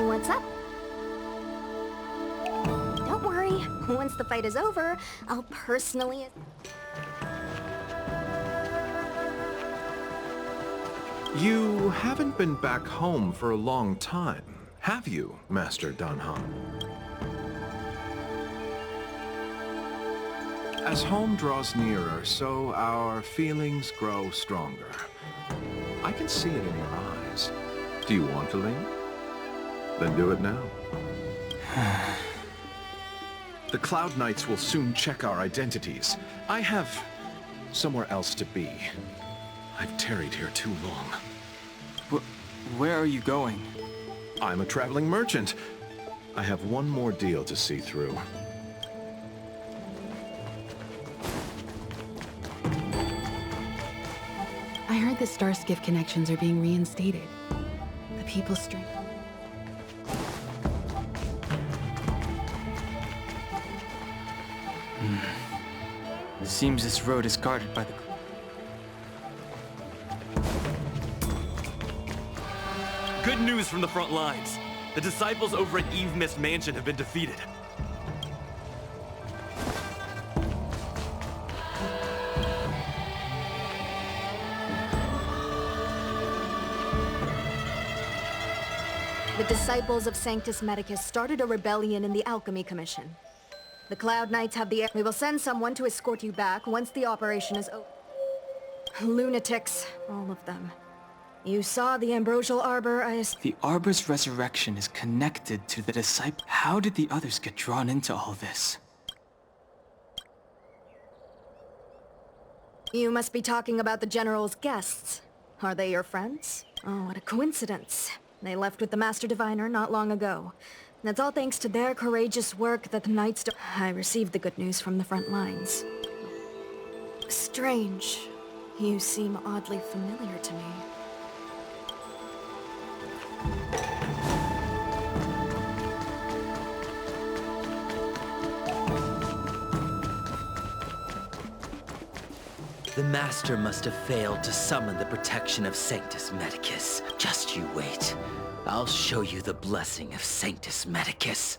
What's up? Don't worry. Once the fight is over, I'll personally... You haven't been back home for a long time, have you, Master Dan Heng? As home draws nearer, so our feelings grow stronger. I can see it in your eyes. Do you want to leave? Then do it now. The Cloud Knights will soon check our identities. I have somewhere else to be. I've tarried here too long. Where are you going? I'm a traveling merchant. I have one more deal to see through. I heard the Starskiff connections are being reinstated. The People's Stream. Seems this road is guarded by the... Good news from the front lines. The disciples over at Eve Mist Mansion have been defeated. The disciples of Sanctus Medicus started a rebellion in the Alchemy Commission. The Cloud Knights have the... We will send someone to escort you back once the operation is over. Lunatics, all of them. You saw the Ambrosial Arbor, The Arbor's resurrection is connected to the disciple. How did the others get drawn into all this? You must be talking about the General's guests. Are they your friends? Oh, what a coincidence. They left with the Master Diviner not long ago. That's all thanks to their courageous work that the Knights do. I received the good news from the front lines. Strange. You seem oddly familiar to me. The Master must have failed to summon the protection of Sanctus Medicus. Just you wait. I'll show you the blessing of Sanctus Medicus.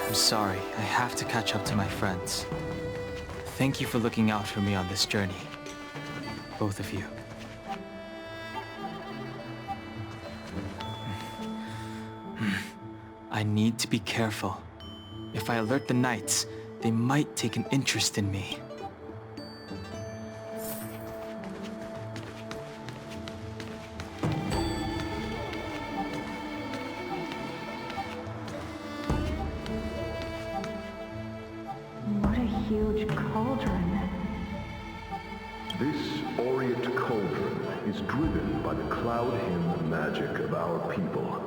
I'm sorry, I have to catch up to my friends. Thank you for looking out for me on this journey. Both of you. I need to be careful. If I alert the Knights, they might take an interest in me. What a huge cauldron. This aureate cauldron is driven by the cloud hymn magic of our people.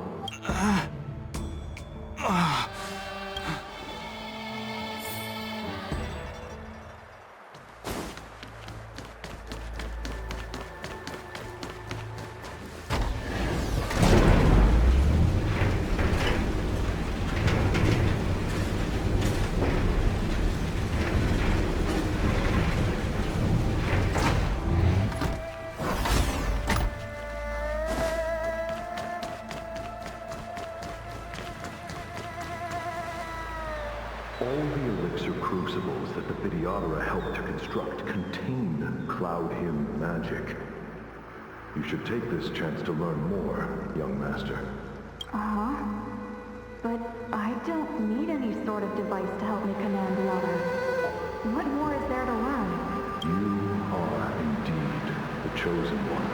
All the elixir crucibles that the Videodora helped to construct contain cloud hymn magic. You should take this chance to learn more, young master. Uh-huh. But I don't need any sort of device to help me command water. What more is there to learn? You are indeed the chosen one,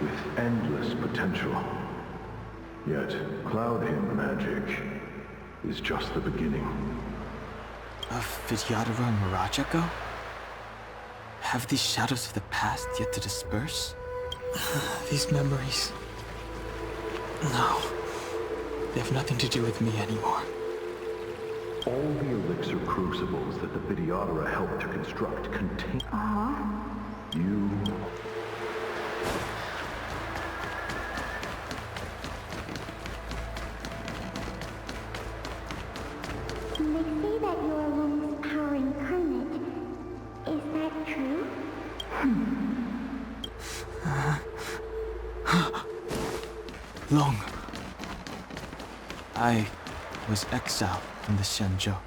with endless potential. Yet, cloud hymn magic is just the beginning. Of Vidyadhara and Mirajago? Have these shadows of the past yet to disperse? These memories... No. They have nothing to do with me anymore. All the elixir crucibles that the Videodora helped to construct contain... You... They say that you're Lung's power incarnate. Is that true? Long. I was exiled from the Shenzhou.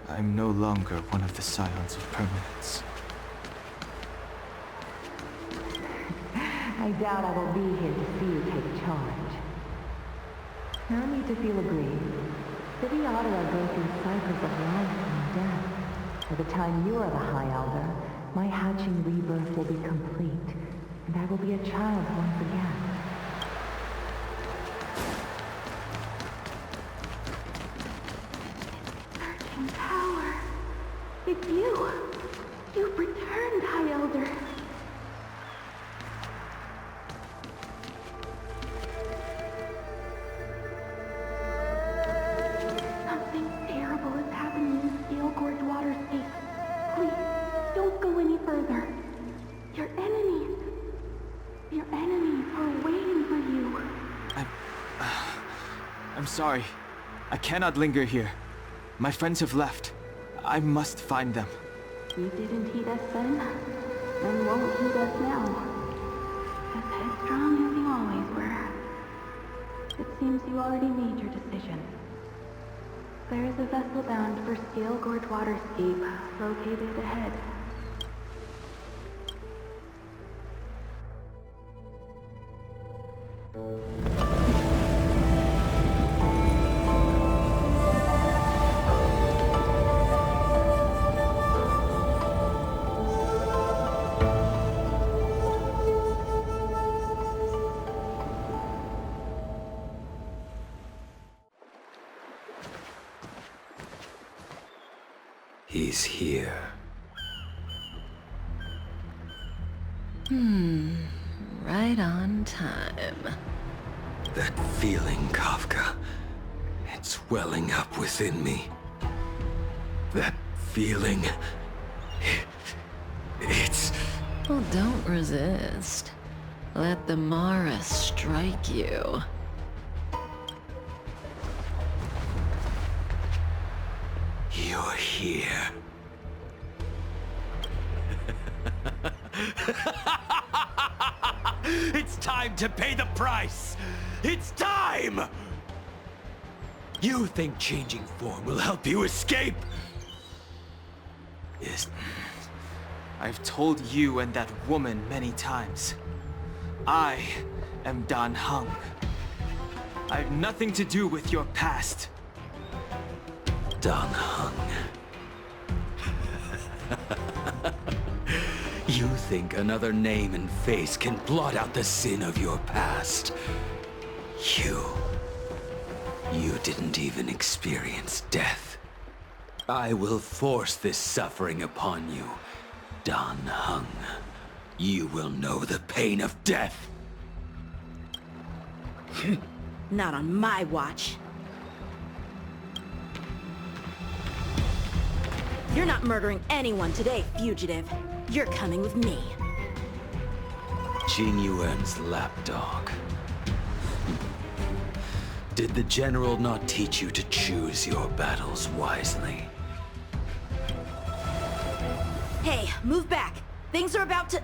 I'm no longer one of the Scions of Permanence. I doubt I will be here to see you take charge. No need to feel aggrieved. The Viadra go through cycles of life and death. By the time you are the High Elder, my hatching rebirth will be complete, and I will be a child once again. Searching power. It's you. You've returned, High Elder. Something terrible is happening in the Steel Gorge Waterscape. Please, don't go any further. Your enemies are waiting for you. I'm sorry. I cannot linger here. My friends have left. I must find them. You didn't heed us then, and won't heed us now. As headstrong as you always were. It seems you already made your decision. There is a vessel bound for Steel Gorge Waterscape, located ahead. He's here. Right on time. That feeling, Kafka. It's welling up within me. That feeling... It's... Well, don't resist. Let the Mara strike you. You're here. It's time to pay the price! It's time! You think changing form will help you escape? I've told you and that woman many times. I am Dan Heng. I have nothing to do with your past. Dan Heng. You think another name and face can blot out the sin of your past? You didn't even experience death. I will force this suffering upon you, Dan Heng. You will know the pain of death. Not on my watch. You're not murdering anyone today, fugitive. You're coming with me. Jing Yuan's lapdog. Did the general not teach you to choose your battles wisely? Hey, move back. Things are about to...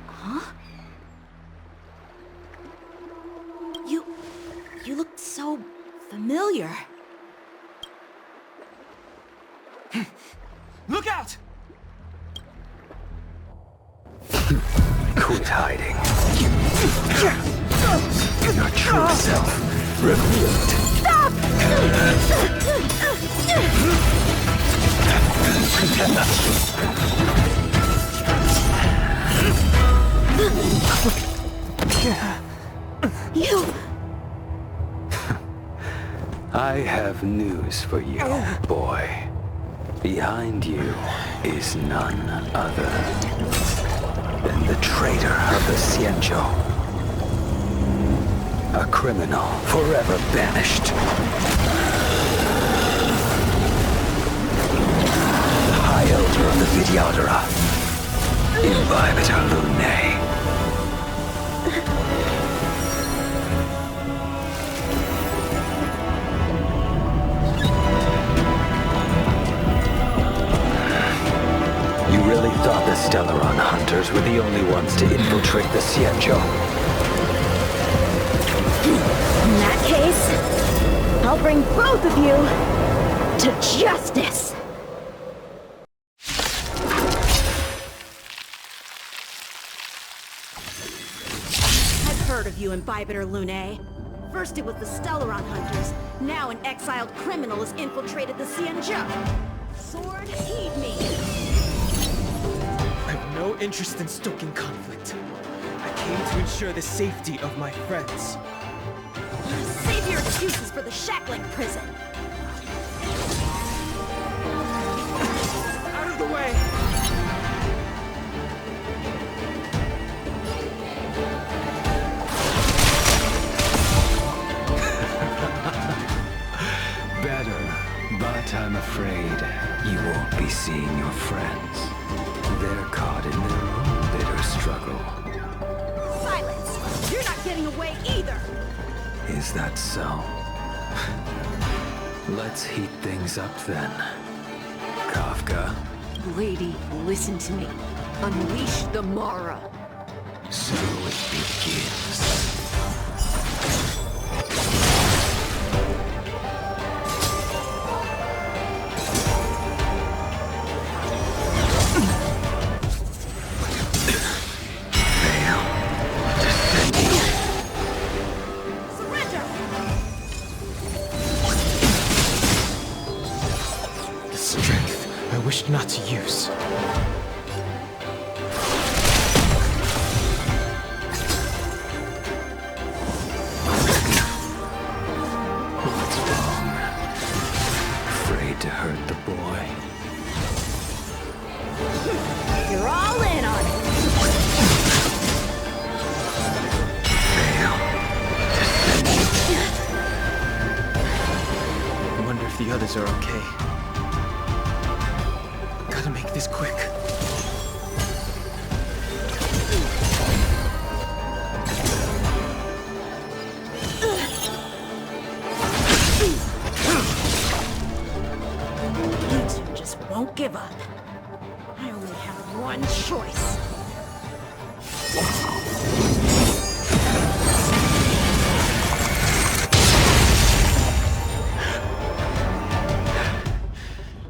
Huh? You look so familiar. Look out! Quit hiding. Your true self revealed. Stop! You... I have news for you, boy. Behind you is none other than the traitor of the Xianzhou. A criminal forever banished. The High Elder of the Vidyadhara. Imbibitor Lunae. Estelaron hunters were the only ones to infiltrate the Cienjo. In that case, I'll bring both of you to justice! I've heard of you, Imbibitor Lune. First it was the Estelaron hunters, now an exiled criminal has infiltrated the Cienjo. Sword, heed me! I have no interest in stoking conflict. I came to ensure the safety of my friends. Save your excuses for the shackling prison. Out of the way! Better, but I'm afraid you won't be seeing your friends. They're caught in their own bitter struggle. Silence! You're not getting away either! Is that so? Let's heat things up then. Kafka. Lady, listen to me. Unleash the Mara. So it begins. Not to use. What's wrong? Afraid to hurt the boy. You're all in on it! I wonder if the others are okay. Gotta make this quick. You two just won't give up. I only have one choice.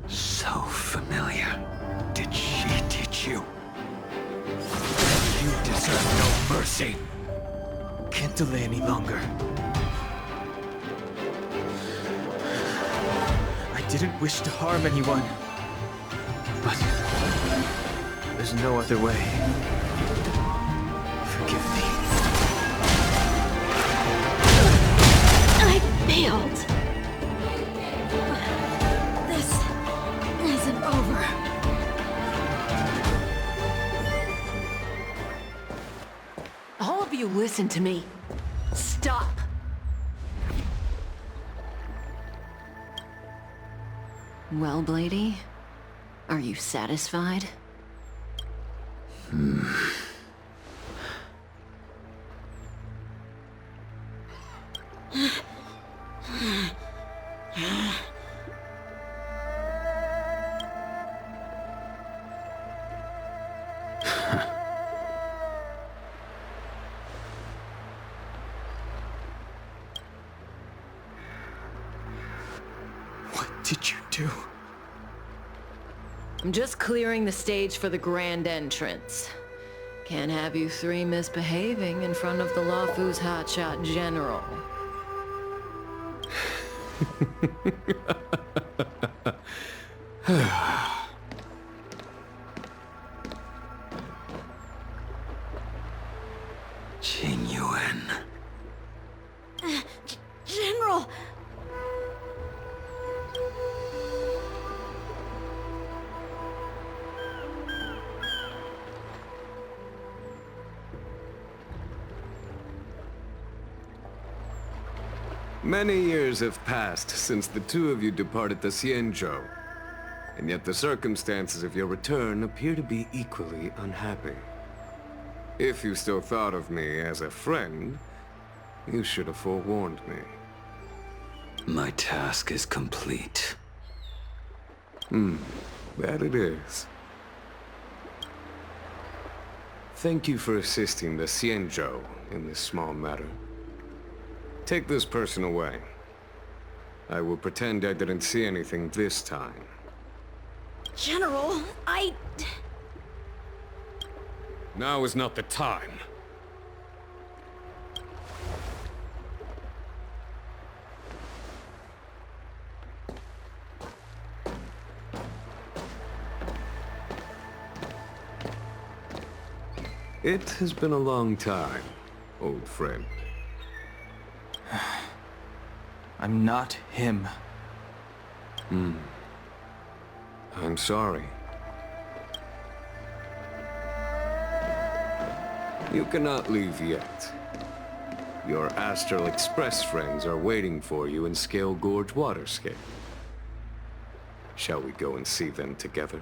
So familiar. Did she teach you? You deserve no mercy. Can't delay any longer. I didn't wish to harm anyone. But there's no other way. Forgive me. I failed. This isn't over. All of you listen to me. Stop. Well, Blady, are you satisfied? What did you do? I'm just clearing the stage for the grand entrance. Can't have you three misbehaving in front of the Lafu's hotshot general. Qingyuan. General! Many years have passed since the two of you departed the Cienjo, and yet the circumstances of your return appear to be equally unhappy. If you still thought of me as a friend, you should have forewarned me. My task is complete. That it is. Thank you for assisting the Xianzhou in this small matter. Take this person away. I will pretend I didn't see anything this time. General, Now is not the time. It has been a long time, old friend. I'm not him. I'm sorry. You cannot leave yet. Your Astral Express friends are waiting for you in Scale Gorge Waterscape. Shall we go and see them together?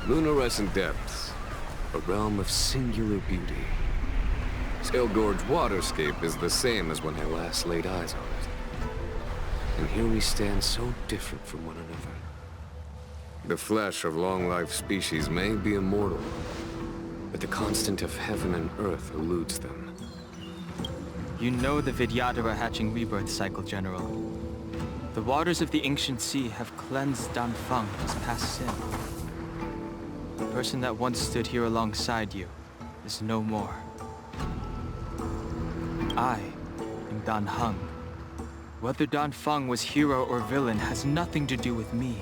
Luminescent Depths, a realm of singular beauty. Scale Gorge Waterscape is the same as when I last laid eyes on it. And here we stand so different from one another. The flesh of long-life species may be immortal, but the constant of heaven and earth eludes them. You know the Vidyadhara hatching rebirth cycle, General. The waters of the ancient sea have cleansed Dan Feng of his past sin. The person that once stood here alongside you is no more. I am Dan Heng. Whether Dan Feng was hero or villain has nothing to do with me.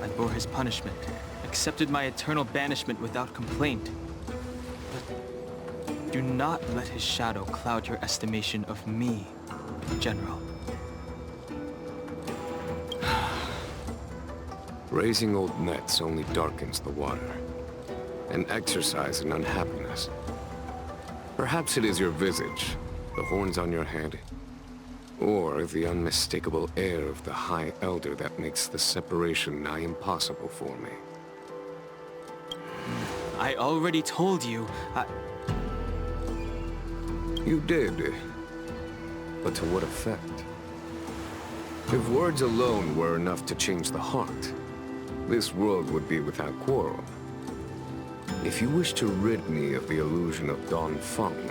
I bore his punishment, accepted my eternal banishment without complaint. But do not let his shadow cloud your estimation of me, General. Raising old nets only darkens the water, an exercise in unhappiness. Perhaps it is your visage, the horns on your head, or the unmistakable air of the High Elder that makes the separation nigh impossible for me. I already told you, You did, but to what effect? If words alone were enough to change the heart, this world would be without quarrel. If you wish to rid me of the illusion of Dan Feng,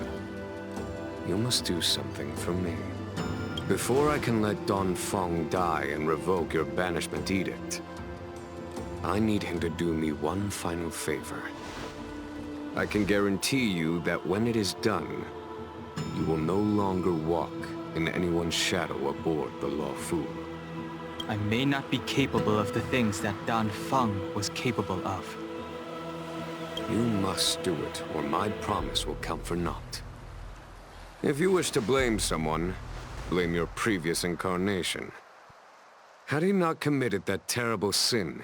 you must do something for me. Before I can let Dan Feng die and revoke your banishment edict, I need him to do me one final favor. I can guarantee you that when it is done, you will no longer walk in anyone's shadow aboard the Luofu. I may not be capable of the things that Dan Feng was capable of. You must do it, or my promise will count for naught. If you wish to blame someone, blame your previous incarnation. Had he not committed that terrible sin,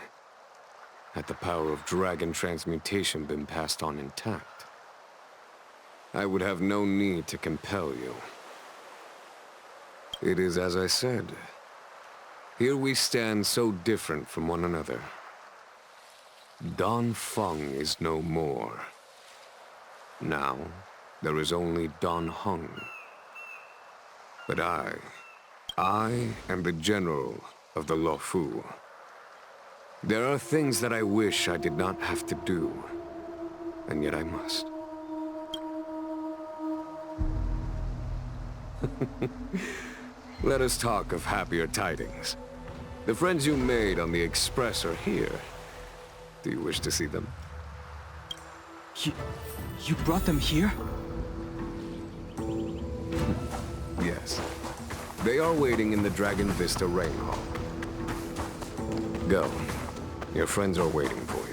had the power of dragon transmutation been passed on intact, I would have no need to compel you. It is as I said. Here we stand so different from one another. Dan Feng is no more. Now, there is only Dan Heng. But I am the general of the Luofu. There are things that I wish I did not have to do, and yet I must. Let us talk of happier tidings. The friends you made on the Express are here. Do you wish to see them? You brought them here? Yes. They are waiting in the Dragon Vista Rain Hall. Go. Your friends are waiting for you.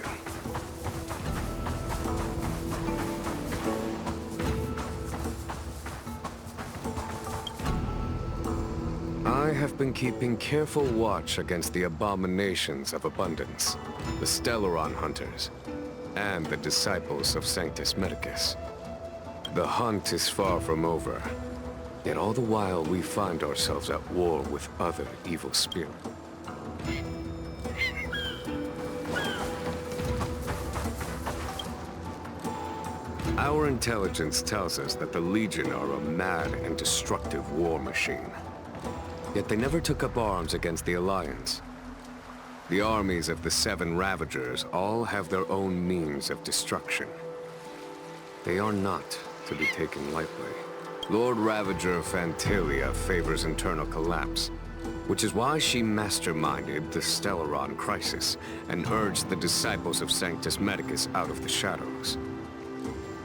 I have been keeping careful watch against the abominations of abundance, the Stellaron hunters, and the disciples of Sanctus Medicus. The hunt is far from over, yet all the while we find ourselves at war with other evil spirits. Our intelligence tells us that the Legion are a mad and destructive war machine. Yet they never took up arms against the Alliance. The armies of the Seven Ravagers all have their own means of destruction. They are not to be taken lightly. Lord Ravager Fantalia favors internal collapse, which is why she masterminded the Stellaron crisis and urged the disciples of Sanctus Medicus out of the shadows.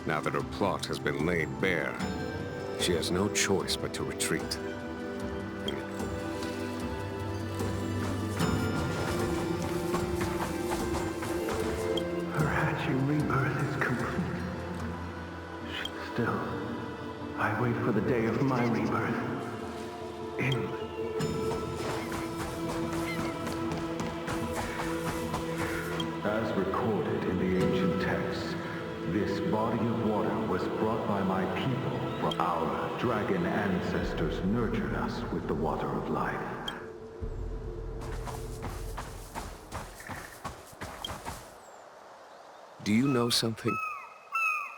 Now that her plot has been laid bare, she has no choice but to retreat. Her hatching rebirth is complete. Still, I wait for the day of my rebirth. As recorded in the ancient texts, this body of water was brought by my people, for our dragon ancestors nurtured us with the water of life. Do you know something?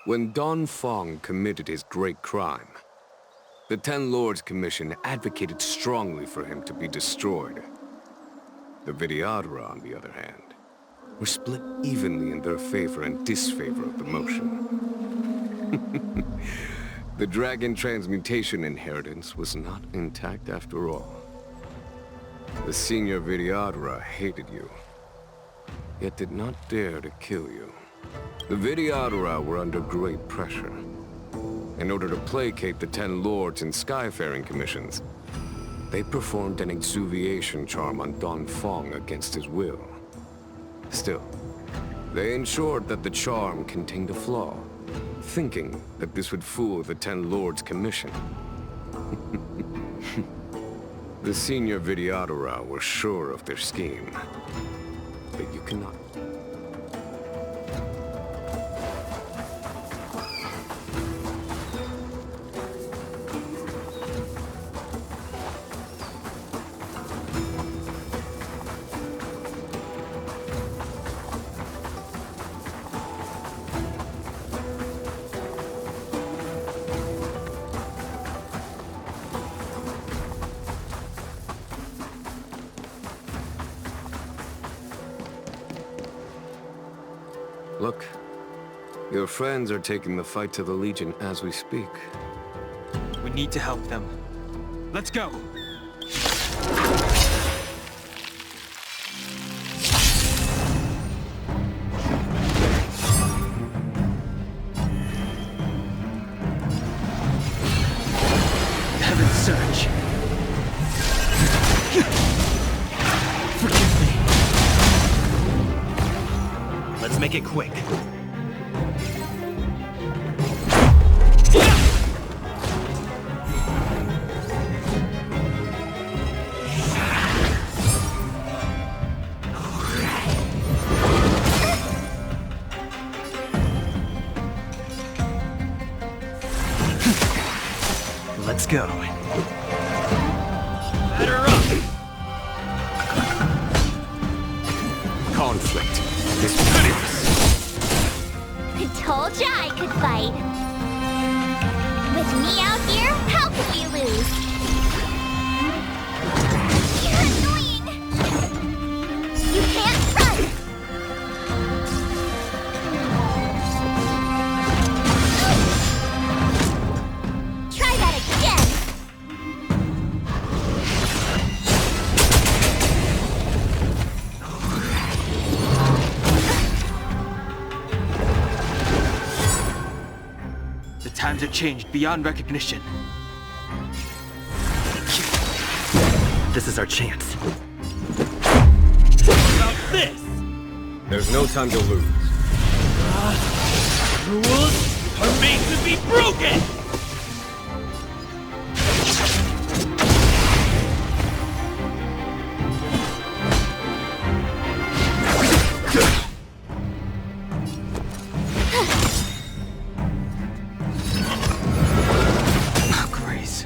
When Don Fong committed his great crime, the Ten Lords Commission advocated strongly for him to be destroyed. The Vidyadhara, on the other hand, were split evenly in their favor and disfavor of the motion. The dragon transmutation inheritance was not intact after all. The senior Vidyadhara hated you, yet did not dare to kill you. The Vidyadhara were under great pressure. In order to placate the Ten Lords and Skyfaring Commissions, they performed an exuviation charm on Don Fong against his will. Still, they ensured that the charm contained a flaw, thinking that this would fool the Ten Lords Commission. The senior Vidyadhara were sure of their scheme, but you cannot. Look, your friends are taking the fight to the Legion as we speak. We need to help them. Let's go! Heaven's Surge. Forgive me. Let's make it quick. Let's go. Batter up! Conflict is pitiless. I told ya I could fight. With me out here, how could we lose? You're annoying! You can't run! Try that again! The times have changed beyond recognition. This is our chance. What about this? There's no time to lose. Rules are made to be broken! Grace.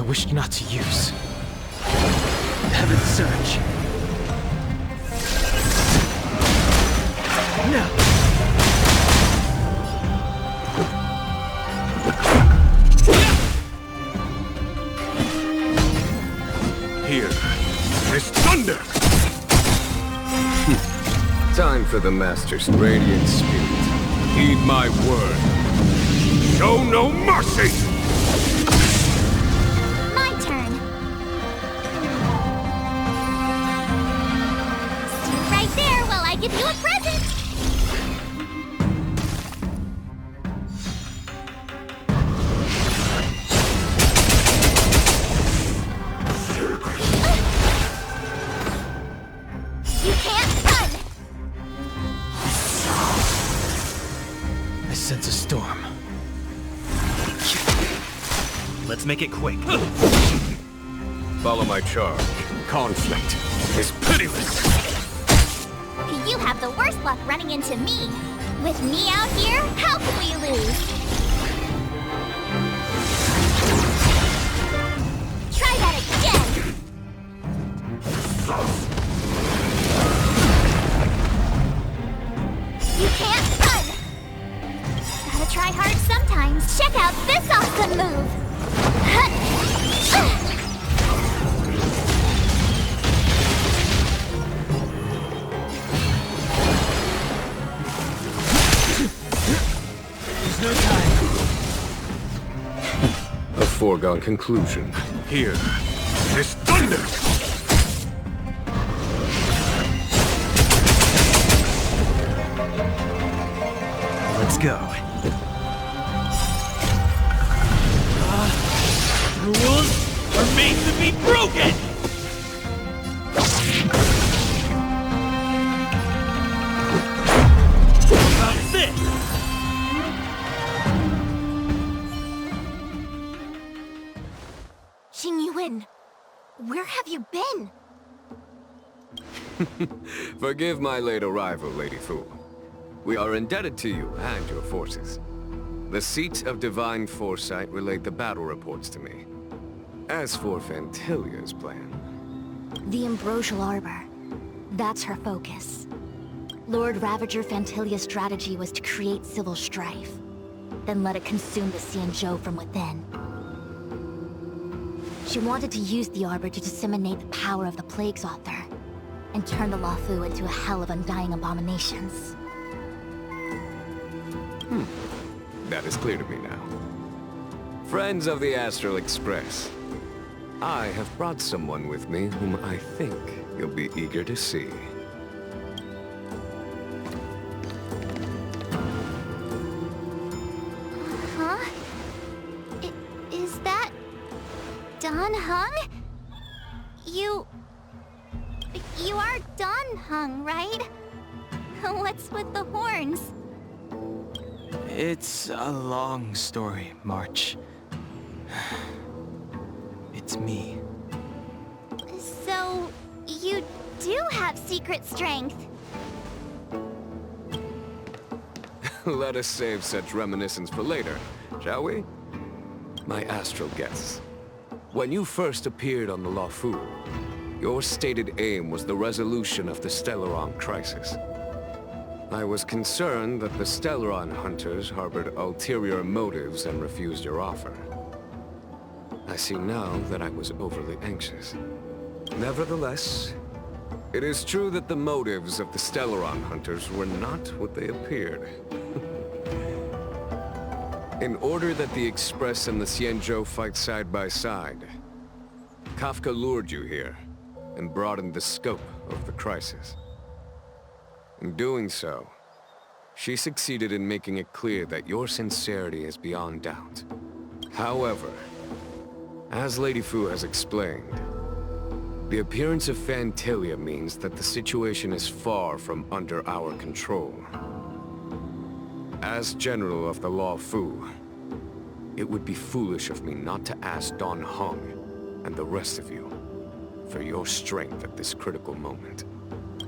wish not to use. Heaven's Surge. No! Here is thunder! Time for the Master's radiant spirit. Heed my word. Show no mercy! My turn. Sit right there while I give you a present. You can't run! I sense a storm. Let's make it quick. Follow my charge. Conflict is pitiless. You have the worst luck running into me. With me out here, how can we lose? Try that again! You can't run! Gotta try hard sometimes. Check out this awesome move! There's no time. A foregone conclusion. Here is thunder! Let's go. Rules are made to be broken! How's this? Xingyuan, where have you been? Forgive my late arrival, Lady Fu. We are indebted to you and your forces. The Seat of Divine Foresight relayed the battle reports to me. As for Fantilia's plan... The Ambrosial Arbor. That's her focus. Lord Ravager Fantilia's strategy was to create civil strife, then let it consume the Xianzhou from within. She wanted to use the Arbor to disseminate the power of the Plague's author, and turn the Luofu into a hell of undying abominations. That is clear to me now. Friends of the Astral Express, I have brought someone with me whom I think you'll be eager to see. Huh? Is that... Dan Heng? You are Dan Heng, right? What's with the horns? It's a long story, March. It's me. So, you do have secret strength. Let us save such reminiscence for later, shall we? My astral guests. When you first appeared on the Luofu, your stated aim was the resolution of the Stellaron crisis. I was concerned that the Stellaron hunters harbored ulterior motives and refused your offer. I see now that I was overly anxious. Nevertheless, it is true that the motives of the Stellaron hunters were not what they appeared. In order that the Express and the Xianzhou fight side by side, Kafka lured you here and broadened the scope of the crisis. In doing so, she succeeded in making it clear that your sincerity is beyond doubt. However, as Lady Fu has explained, the appearance of Fantilia means that the situation is far from under our control. As General of the Luofu, it would be foolish of me not to ask Dan Heng and the rest of you for your strength at this critical moment.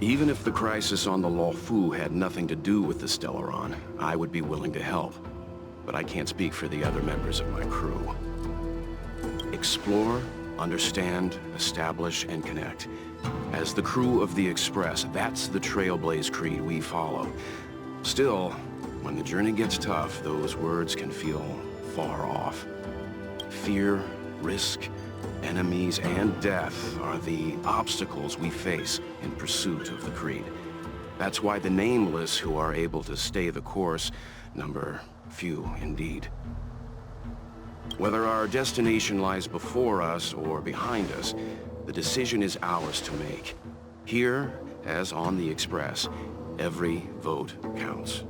Even if the crisis on the Luofu had nothing to do with the Stellaron, I would be willing to help. But I can't speak for the other members of my crew. explore, understand, establish, and connect. As the crew of the Express, that's the Trailblaze creed we follow. Still, when the journey gets tough, those words can feel far off. Fear, risk, enemies, and death are the obstacles we face in pursuit of the creed. That's why the nameless who are able to stay the course number few indeed. Whether our destination lies before us or behind us, the decision is ours to make. Here, as on the Express, every vote counts.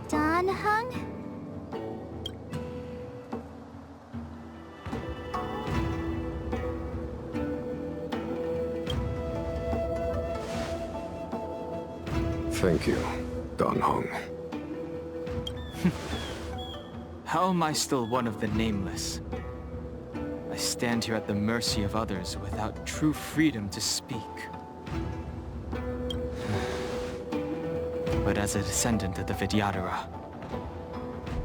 Dan Heng? Thank you, Dan Heng. How am I still one of the nameless? I stand here at the mercy of others without true freedom to speak. But as a descendant of the Vidyadhara,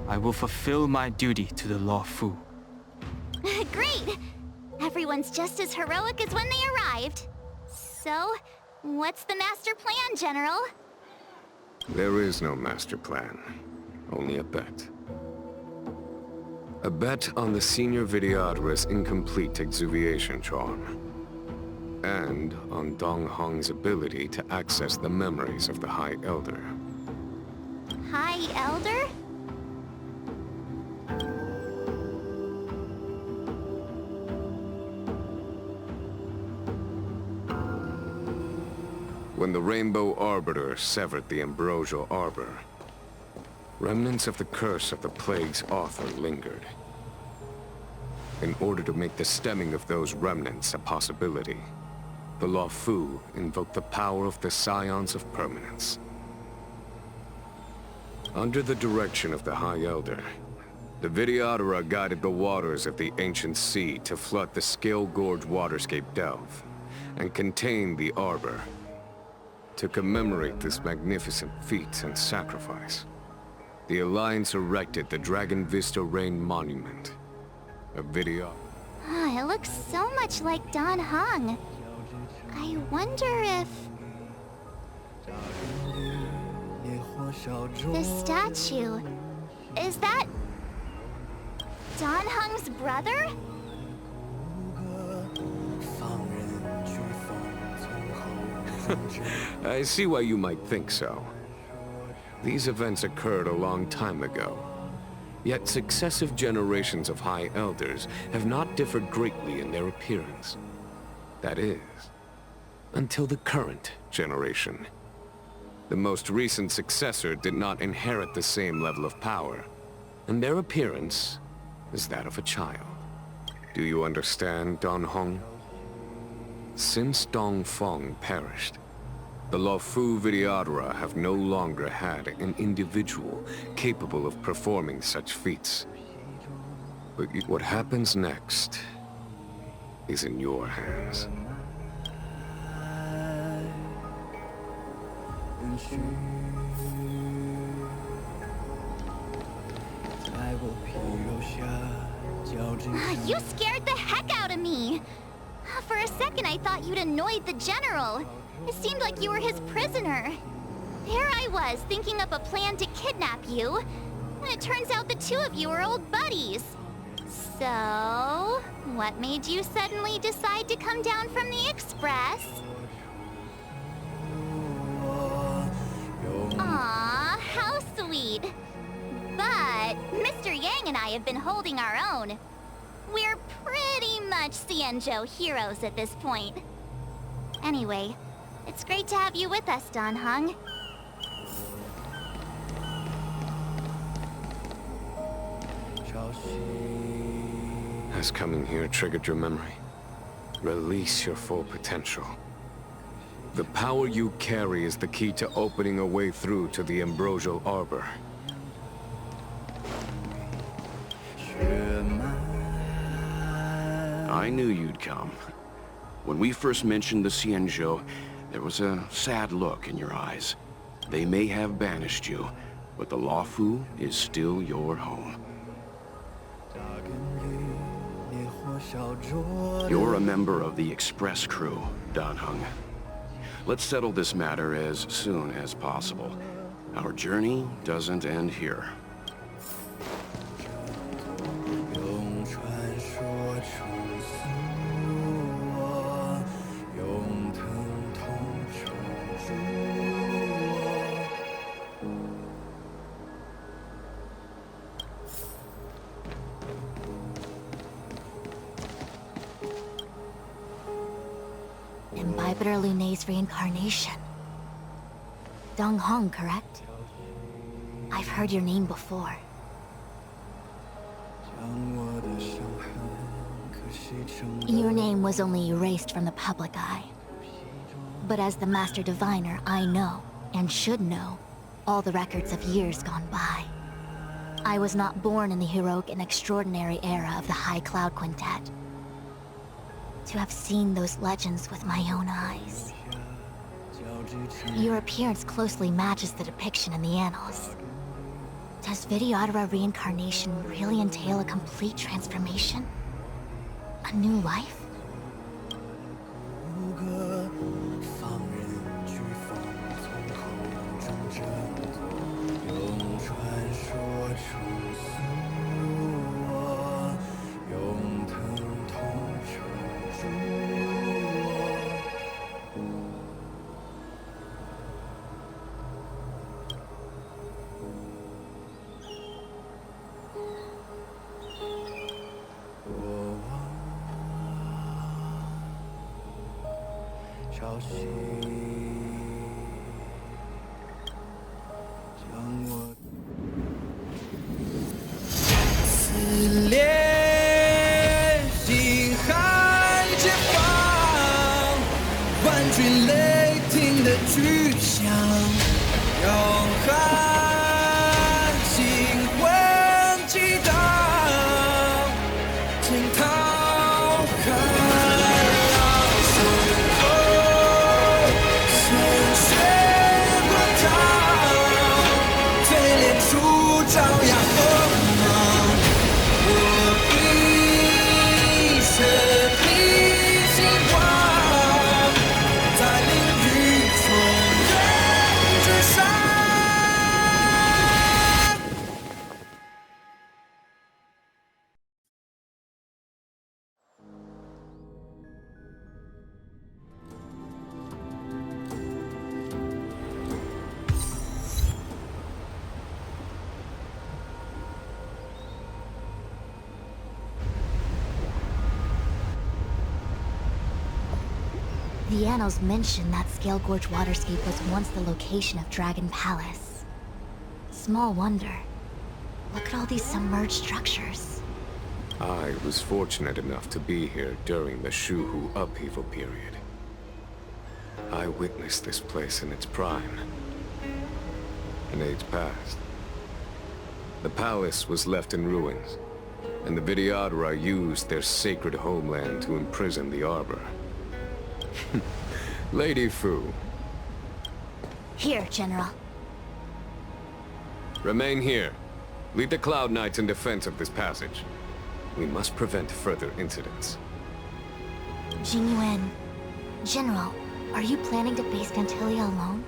I will fulfill my duty to the Law Fu. Great! Everyone's just as heroic as when they arrived. So, what's the master plan, General? There is no master plan, only a bet. A bet on the Senior Vidyadhara's incomplete exuviation charm. And on Dan Heng's ability to access the memories of the High Elder. High Elder? When the Rainbow Arbiter severed the Ambrosial Arbor, remnants of the curse of the Plague's author lingered. In order to make the stemming of those remnants a possibility, the Law Fu invoked the power of the Scions of Permanence. Under the direction of the High Elder, the Vidyadhara guided the waters of the ancient sea to flood the Scale Gorge waterscape delve and contain the Arbor. To commemorate this magnificent feat and sacrifice, the Alliance erected the Dragon Vista Rain Monument, a video. Ah, it looks so much like Dan Heng. I wonder if... This statue... Is that... Dan Heng's brother? I see why you might think so. These events occurred a long time ago. Yet successive generations of High Elders have not differed greatly in their appearance. That is, until the current generation. The most recent successor did not inherit the same level of power, and their appearance is that of a child. Do you understand, Dan Heng? Since Dong Feng perished, the Law Fu Vidyadhara have no longer had an individual capable of performing such feats. But what happens next is in your hands. You scared the heck out of me! For a second I thought you'd annoyed the General. It seemed like you were his prisoner. There I was, thinking up a plan to kidnap you. And it turns out the two of you are old buddies. So, what made you suddenly decide to come down from the Express? Aw, how sweet. But Mr. Yang and I have been holding our own. We're pretty much Xianzhou heroes at this point. Anyway, it's great to have you with us, Dan Heng. Has coming here triggered your memory? Release your full potential. The power you carry is the key to opening a way through to the Ambrosial Arbor. I knew you'd come. When we first mentioned the Xianzhou, There was a sad look in your eyes. They may have banished you, but the Lawfu is still your home. You're a member of the Express crew, Dan Heng. Let's settle this matter as soon as possible. Our journey doesn't end here. Imbibitor Lunay's reincarnation. Dan Heng, correct? I've heard your name before. Your name was only erased from the public eye. But as the Master Diviner, I know, and should know, all the records of years gone by. I was not born in the heroic and extraordinary era of the High Cloud Quintet. To have seen those legends with my own eyes. Your appearance closely matches the depiction in the annals. Does Vidyadhara reincarnation really entail a complete transformation? A new life? The annals mention that Scale Gorge waterscape was once the location of Dragon Palace. Small wonder. Look at all these submerged structures. I was fortunate enough to be here during the Shuhu upheaval period. I witnessed this place in its prime. An age past. The palace was left in ruins, and the Vidyadhara used their sacred homeland to imprison the Arbor. Lady Fu. Here, General. Remain here. Lead the Cloud Knights in defense of this passage. We must prevent further incidents. Jingyuan. General, are you planning to face Phantilia alone?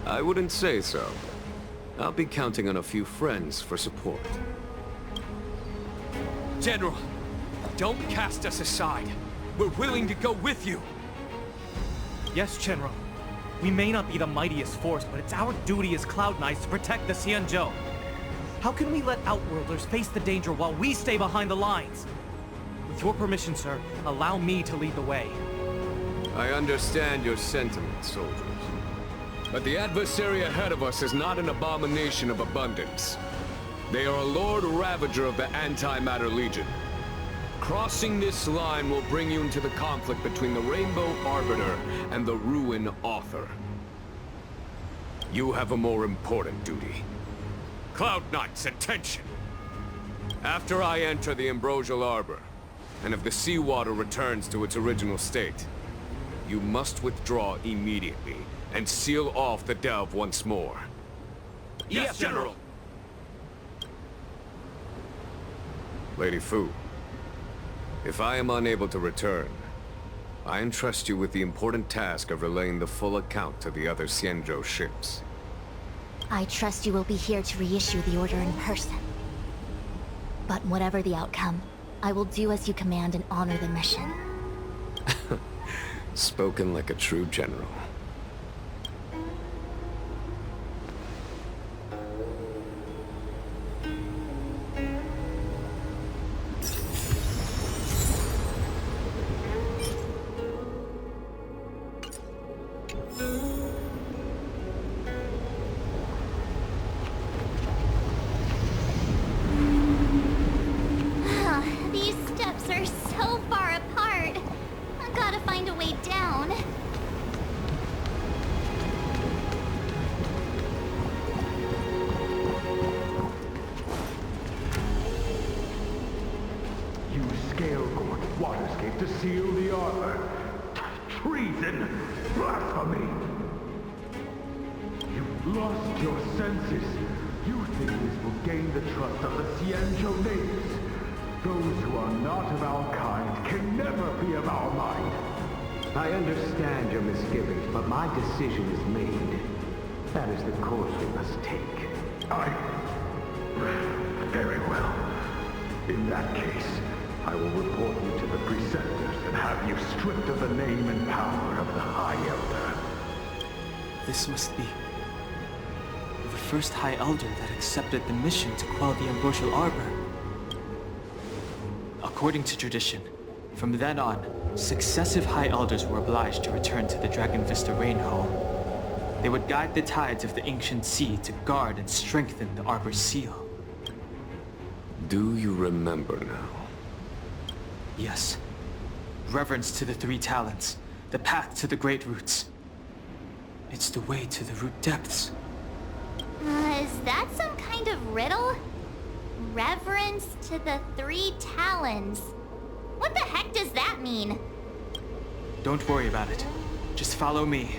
I wouldn't say so. I'll be counting on a few friends for support. General, don't cast us aside. We're willing to go with you. Yes, General. We may not be the mightiest force, but it's our duty as Cloud Knights to protect the Xianzhou. How can we let Outworlders face the danger while we stay behind the lines? With your permission, sir, allow me to lead the way. I understand your sentiments, soldiers. But the adversary ahead of us is not an abomination of abundance. They are a Lord Ravager of the Antimatter Legion. Crossing this line will bring you into the conflict between the Rainbow Arbiter and the Ruin Author. You have a more important duty. Cloud Knights, attention! After I enter the Ambrosial Arbor, and if the seawater returns to its original state, you must withdraw immediately and seal off the delve once more. Yes, General! Lady Fu, if I am unable to return, I entrust you with the important task of relaying the full account to the other Xianzhou ships. I trust you will be here to reissue the order in person. But whatever the outcome, I will do as you command and honor the mission. Spoken like a true general. These steps are so far apart. I gotta find a way down. You scale-gorge waterscape to seal the armor. Treason! Blasphemy! You've lost your senses. You think this will gain the trust of the Xianzhou natives. Those who are not of our kind can never be of our mind. I understand your misgivings, but my decision is made. That is the course we must take. Very well. In that case, I will report you to the preceptors and have you stripped of the name and power of the High Elder. This must be the first High Elder that accepted the mission to quell the Ambrosial Arbor. According to tradition, from then on, successive High Elders were obliged to return to the Dragon Vista Rain Hall. They would guide the tides of the ancient sea to guard and strengthen the Arbor's seal. Do you remember now? Yes. Reverence to the three talents, the path to the great roots. It's the way to the root depths. Is that some kind of riddle? Reverence to the three talons. What the heck does that mean? Don't worry about it. Just follow me.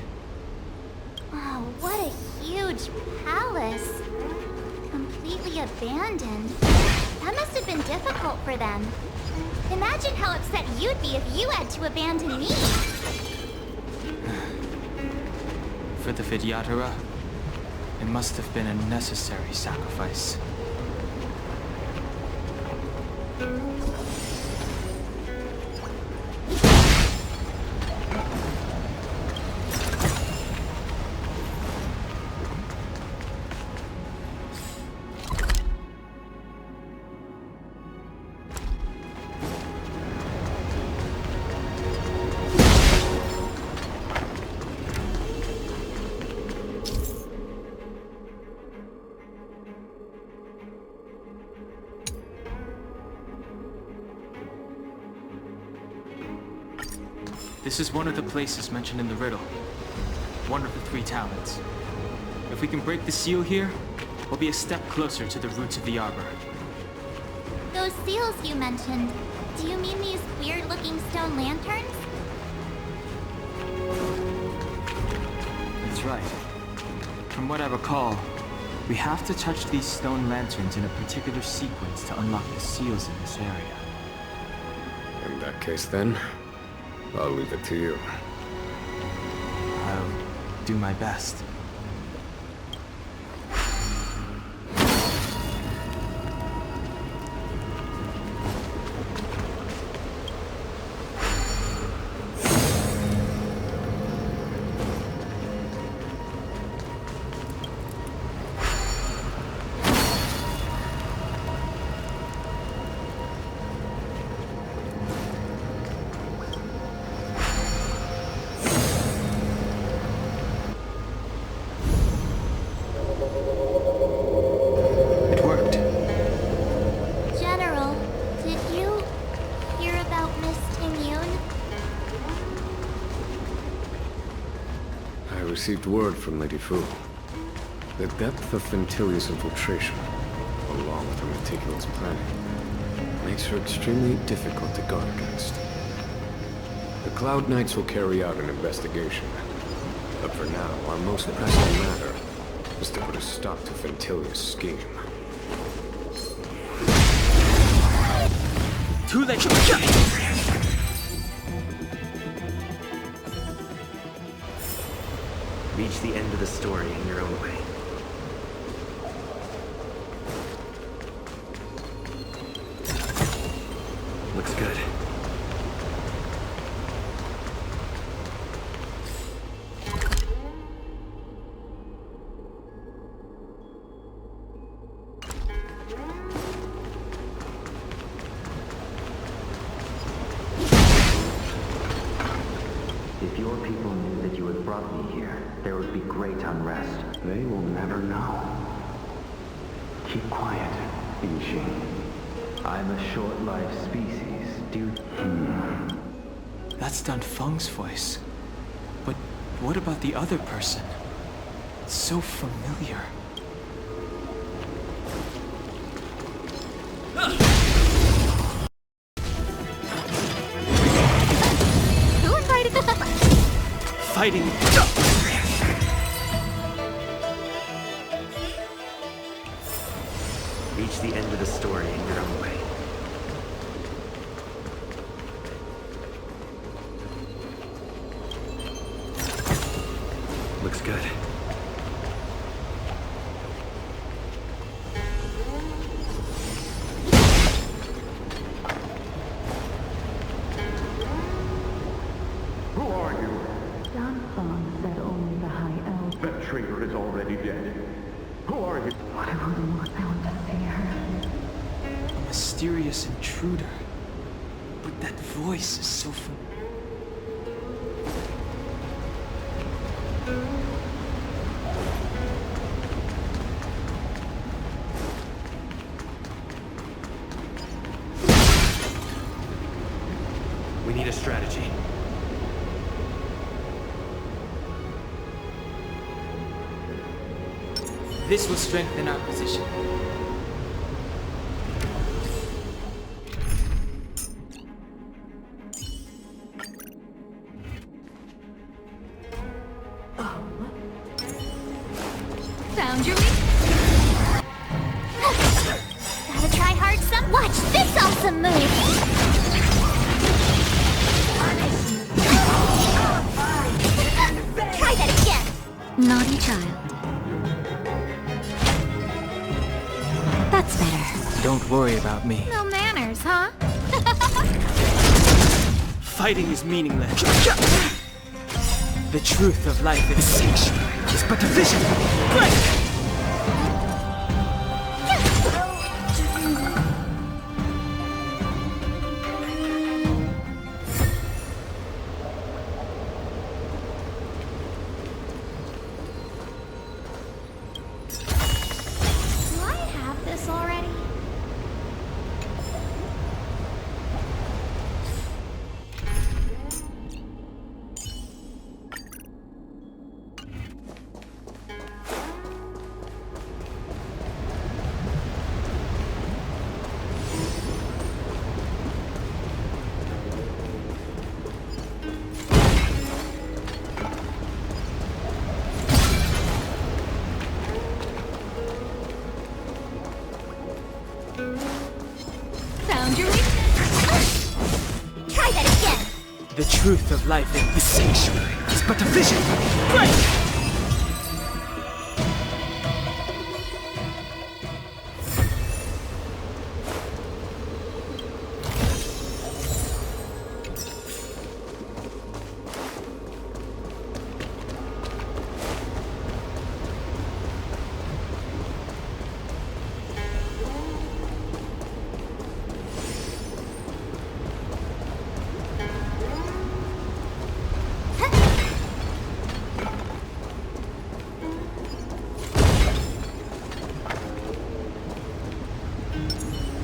Oh, what a huge palace. Completely abandoned. That must have been difficult for them. Imagine how upset you'd be if you had to abandon me. For the Vidyadhara, it must have been a necessary sacrifice. This is one of the places mentioned in the riddle. One of the three talents. If we can break the seal here, we'll be a step closer to the roots of the arbor. Those seals you mentioned, do you mean these weird-looking stone lanterns? That's right. From what I recall, we have to touch these stone lanterns in a particular sequence to unlock the seals in this area. In that case then, I'll leave it to you. I'll do my best. Received word from Lady Fu. The depth of Ventilia's infiltration, along with her meticulous planning, makes makes her extremely difficult to guard against. The Cloud Knights will carry out an investigation. But for now, our most pressing matter is to put a stop to Fantilia's scheme. Too late! Reach the end of the story in your own way. Looks good. If your people knew that you had brought me here, there would be great unrest. They will never know. Keep quiet, Ishi. I'm a short-lived species. That's Dan Feng's voice. But what about the other person? It's so familiar. Who invited the Fighting! Reach the end of the story in your own way. Looks good. Who are you? Dan Feng said only the High Elf. That traitor is already dead. Who are you? What I wouldn't want them to see her. A mysterious intruder. But that voice is so familiar. We need a strategy. This will strengthen our position. Found your weak. Gotta try hard some. Watch this awesome move. Try that again. Naughty child. That's better. Don't worry about me. No manners, huh? Fighting is meaningless. The truth of life is sanctuary is but a vision. Break! Do I have this already? Found your weakness. Try that again. The truth of life in the sanctuary is but a vision. Break!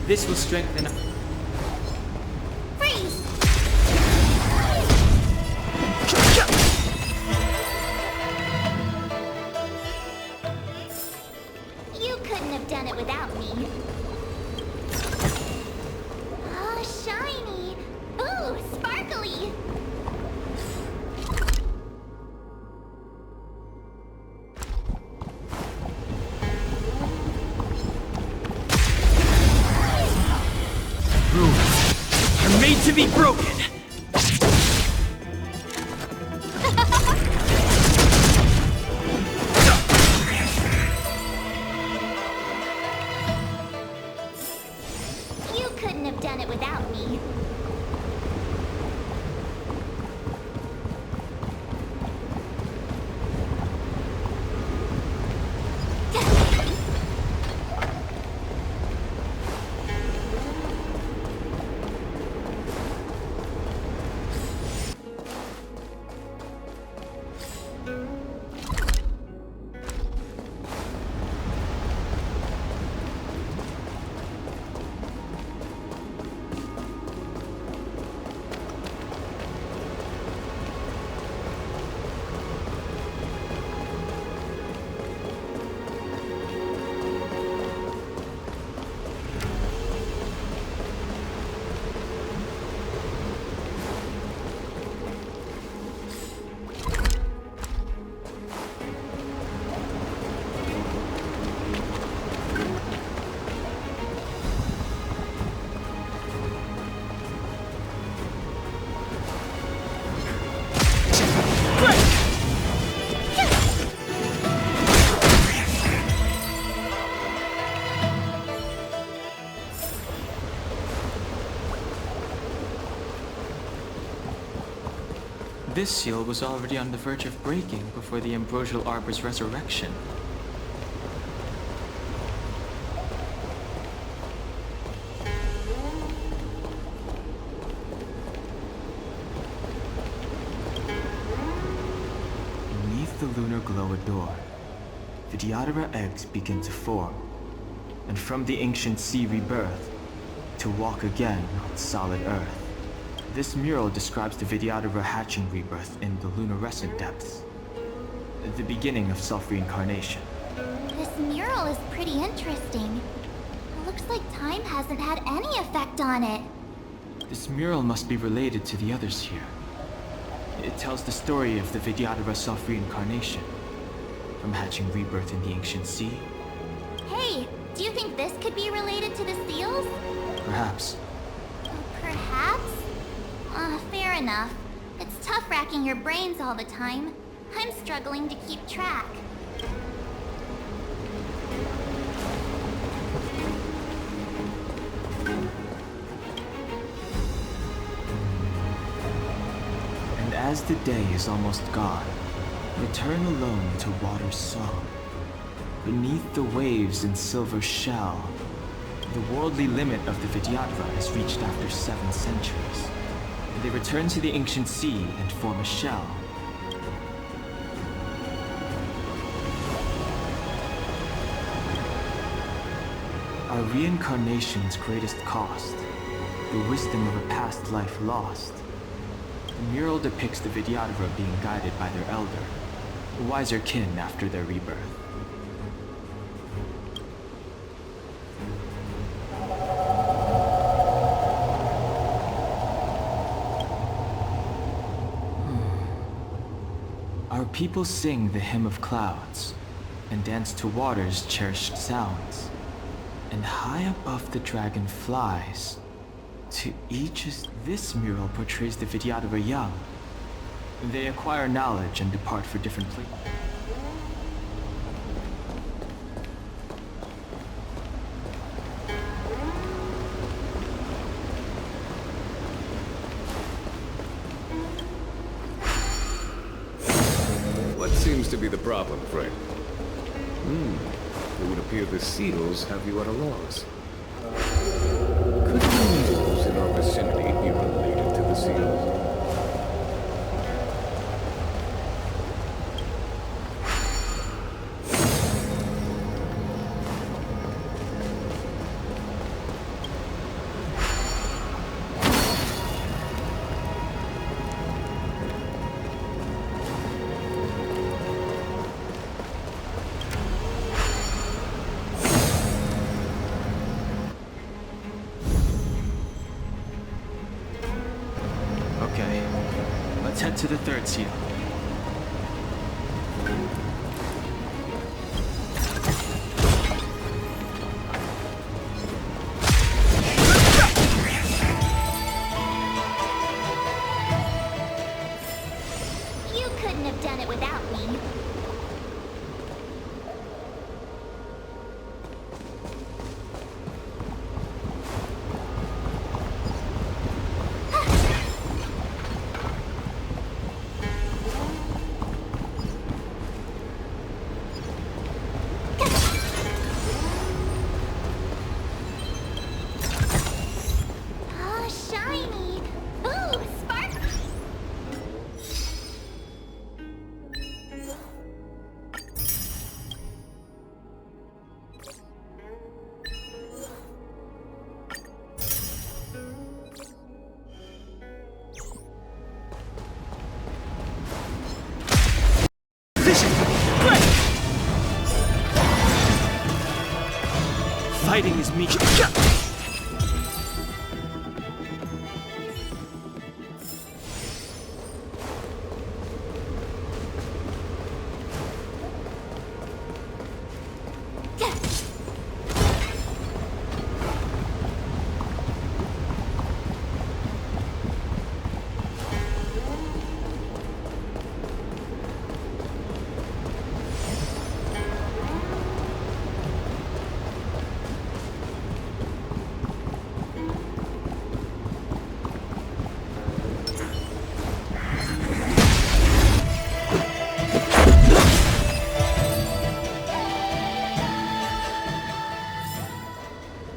This will strengthen. Freeze! You couldn't have done it without me. rules are made to be broken. You couldn't have done it without me. This seal was already on the verge of breaking before the ambrosial arbor's resurrection. Beneath the lunar glow adore, Vidyadhara eggs begin to form, and from the ancient sea rebirth, to walk again on solid earth. This mural describes the Vidyadhara hatching rebirth in the lunarescent depths, the beginning of self-reincarnation. This mural is pretty interesting. It looks like time hasn't had any effect on it. This mural must be related to the others here. It tells the story of the Vidyadhara self-reincarnation, from hatching rebirth in the ancient sea. Hey, do you think this could be related to the seals? Perhaps. Perhaps? Fair enough. It's tough racking your brains all the time. I'm struggling to keep track. And as the day is almost gone, return alone to water's song. Beneath the waves in silver shell, the worldly limit of the Vidyadhara is reached after 7 centuries. They return to the ancient sea and form a shell. Our reincarnation's greatest cost, the wisdom of a past life lost. The mural depicts the Vidyadhara being guided by their elder, a wiser kin after their rebirth. Our people sing the hymn of clouds, and dance to water's cherished sounds. And high above the dragon flies, to each as this mural portrays the Vidyadhara young. They acquire knowledge and depart for different places. Seems to be the problem, Frank. It would appear the seals have you at a loss. Could the mules in our vicinity be related to the seals? Let's head to the third seal. vision! Fighting is me.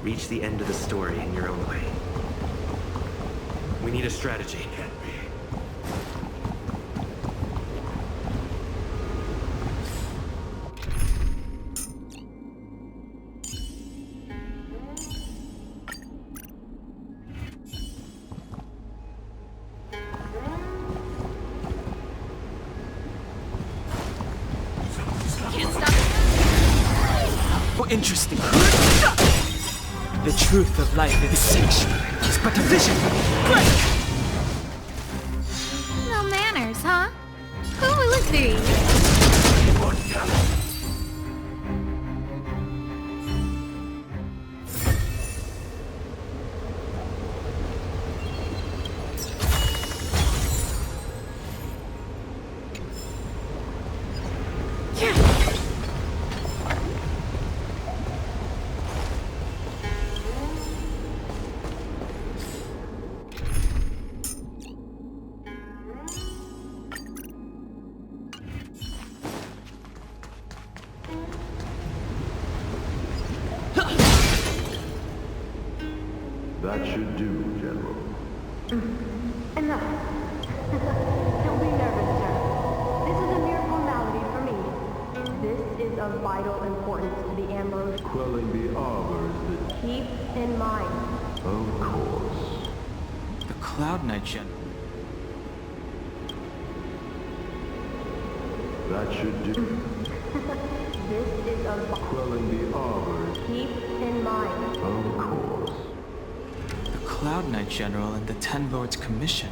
Reach the end of the story in your own way. We need a strategy. Can't stop. Oh, interesting. The truth of life is sanctuary. It's but a vision. No manners, huh? Who will it be? That should do, General. Enough. Don't be nervous, sir. This is a mere formality for me. This is of vital importance to the Ambrose. Quelling the arbors that... Keep in mind. Of course. The Cloud Knight General. That should do. This is of... Quelling the arbors. Keep in mind. Of course. The Cloud Knight General and the Ten Lords Commission.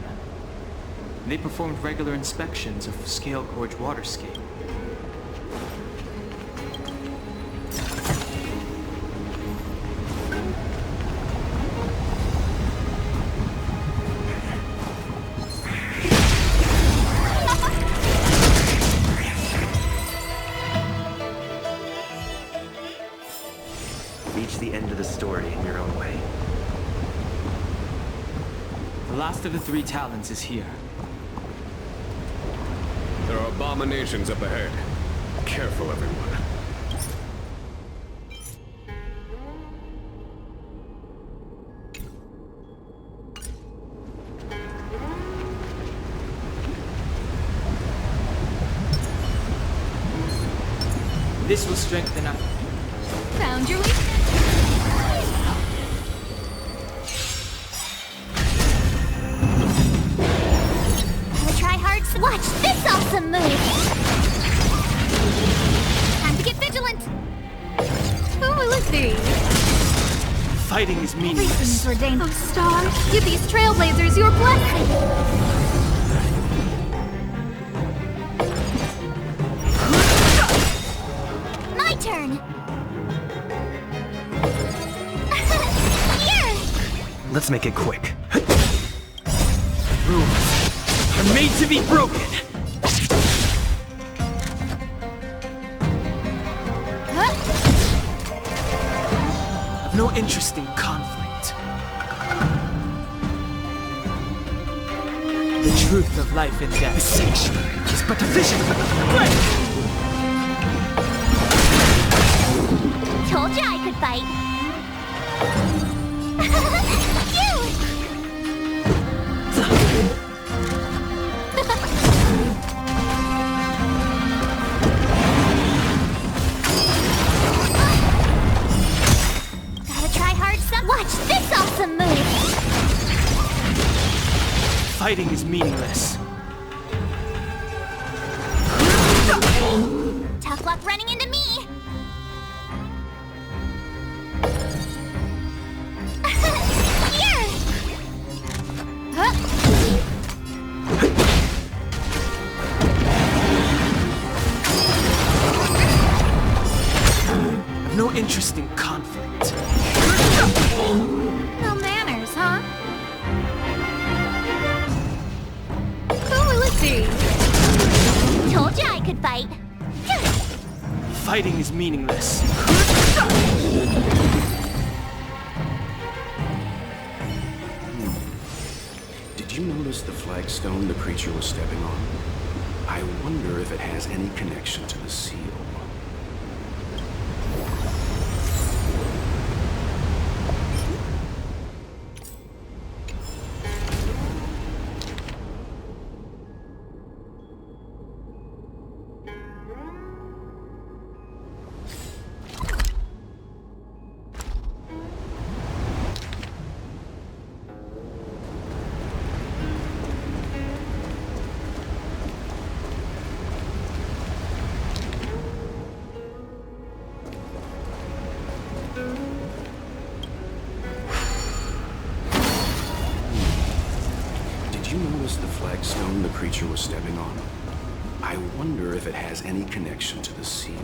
They performed regular inspections of Scale Gorge Waterscape. Reach the end of the story in your own way. The last of the three talents is here. There are abominations up ahead. Careful, everyone. This will strengthen our... Found your weakness. Watch this awesome move! Time to get vigilant! Who will it be? Fighting is meaningless. Everything's ordained. Oh, stars, give these trailblazers your blessing! My turn! Here! Let's make it quick. Rules are made to be broken! I've no interest in conflict. The truth of life and death. The sanctuary is but a vision. Told you I could fight. Watch this awesome move! Fighting is meaningless. stop running into me! Here! Huh? No interest in conflict. No manners, huh? Oh, let's see. Told ya I could fight. Fighting is meaningless. Did you notice the flagstone the creature was stepping on? I wonder if it has any connection to the seal. The flagstone the creature was stepping on. I wonder if it has any connection to the seal.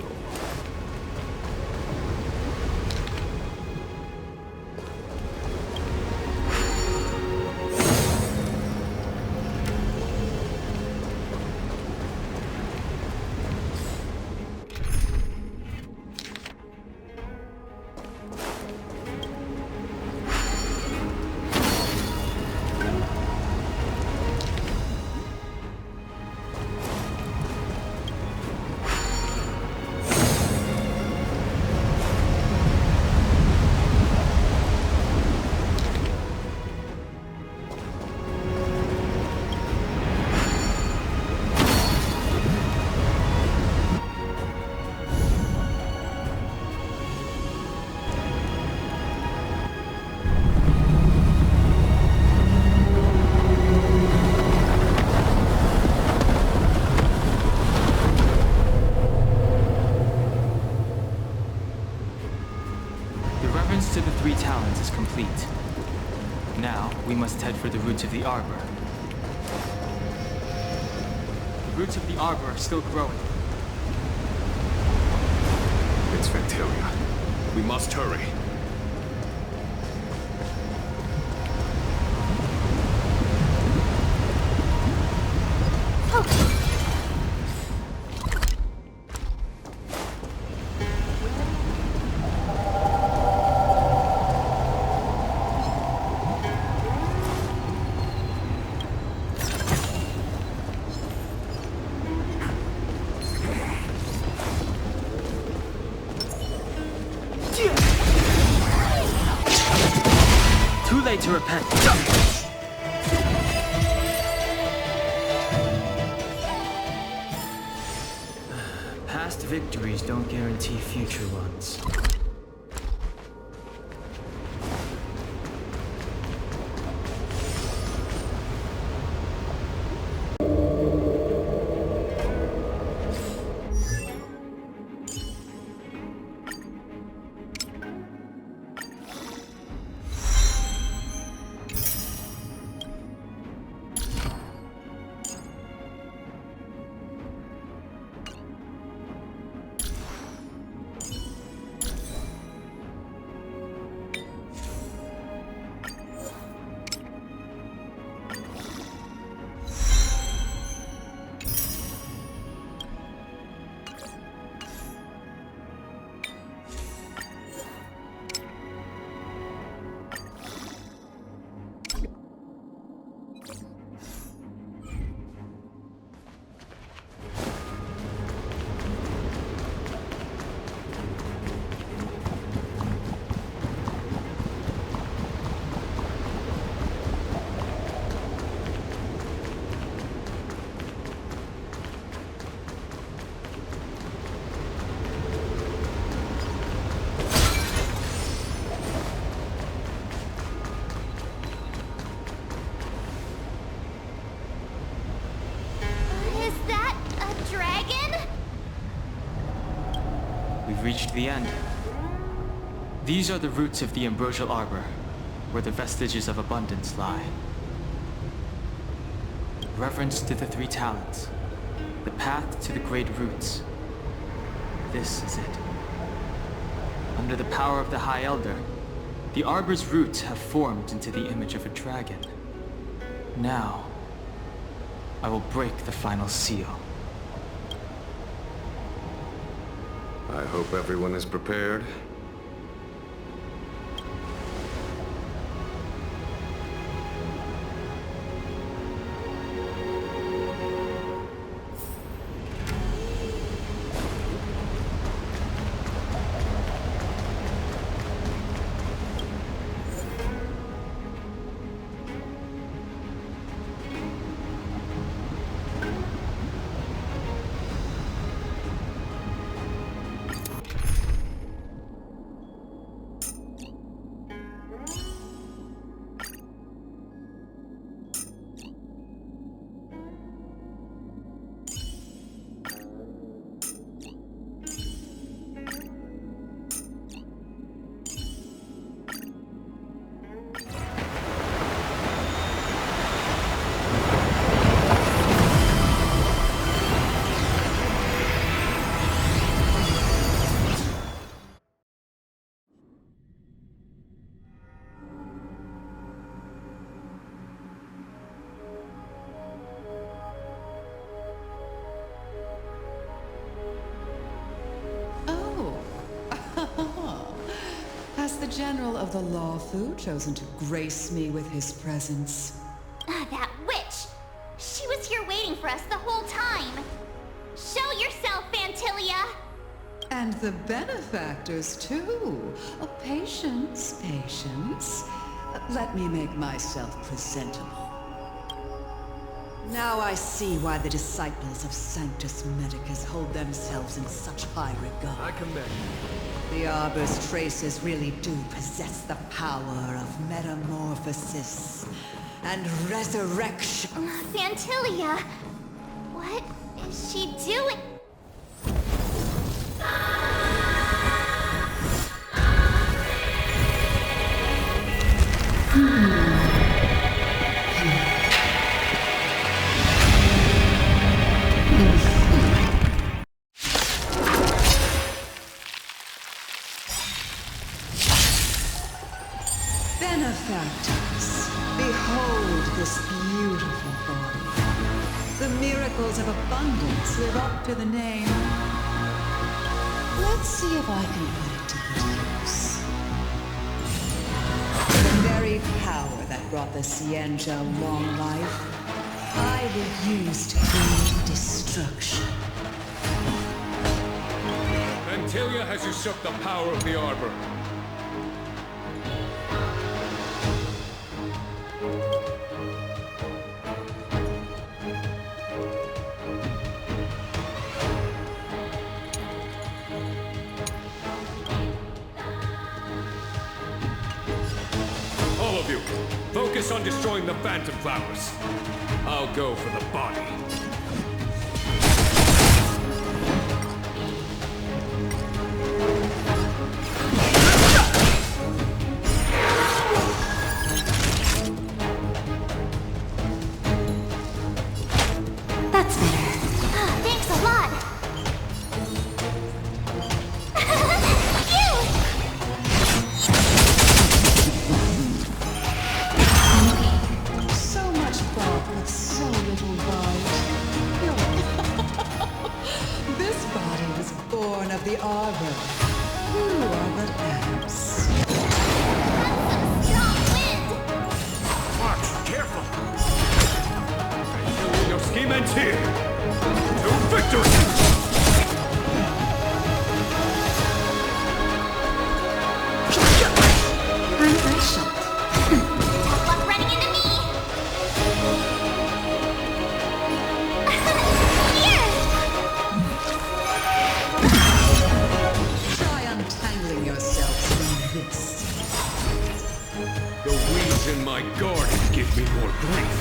To the three talons is complete. Now, we must head for the roots of the arbor. The roots of the arbor are still growing. It's Fantilia. We must hurry. To repent. Past victories don't guarantee future ones. We've reached the end. These are the roots of the ambrosial arbor, where the vestiges of abundance lie. Reverence to the three talents, the path to the great roots. This is it. Under the power of the High Elder, the arbor's roots have formed into the image of a dragon. Now, I will break the final seal. I hope everyone is prepared. General of the Lawfu chosen to grace me with his presence. That witch! She was here waiting for us the whole time! Show yourself, Fantilia! And the benefactors, too. Oh, patience, patience. Let me make myself presentable. Now I see why the disciples of Sanctus Medicus hold themselves in such high regard. I commend you. The Arbor's traces really do possess the power of metamorphosis and resurrection. Fantilia! What is she doing? Benefactors, behold this beautiful body. The miracles of abundance live up to the name. Let's see if I can put it to good use. The very power that brought the Cienja long life, I will use to bring destruction. Fantilia has usurped the power of the Arbor. Focus on destroying the Phantom Flowers. I'll go for the body. That's better. Thanks a lot. So little bite. This body was born of the Arbor. You are but ants. That's some strong wind! Watch, careful! Your scheme ends here. To victory! In my garden give me more grief.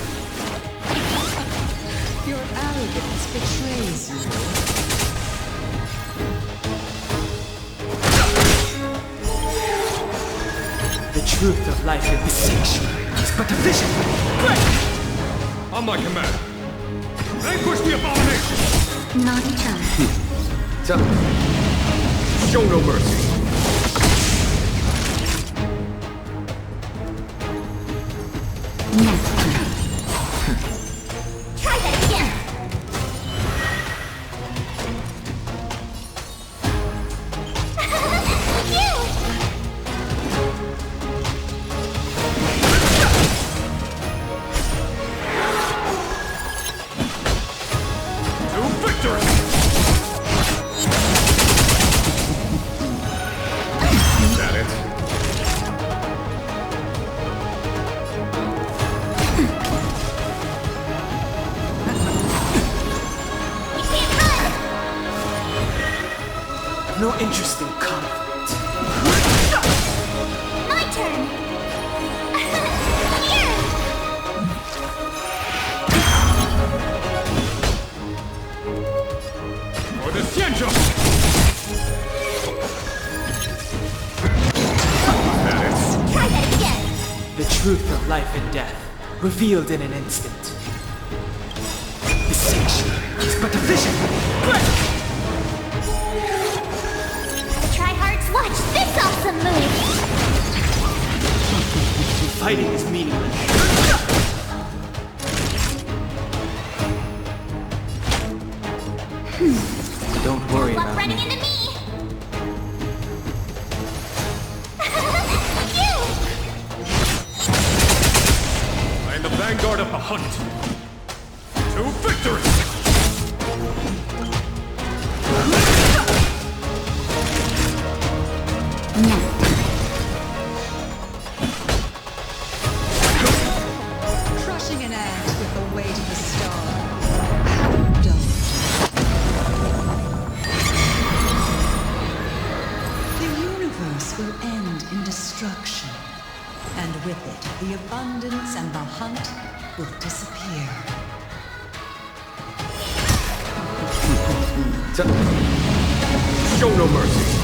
Your arrogance betrays you. truth of life in this sanctuary is but a vision. Great! On my command. Vanquish the abomination! Naughty turn. Tell me. Show no mercy. Next turn. Try that again. No interest in conflict. My turn. For the Xianzhou! Try that again. The truth of life and death, revealed in an instant. This sanctuary is but a vision. Great! Watch this awesome move! Fighting is meaningless. Don't worry about running me. into me! I am the vanguard of the hunt. To victory! Crushing an ant with the weight of a star. How dull. The universe will end in destruction. And with it, the abundance and the hunt will disappear. Show no mercy.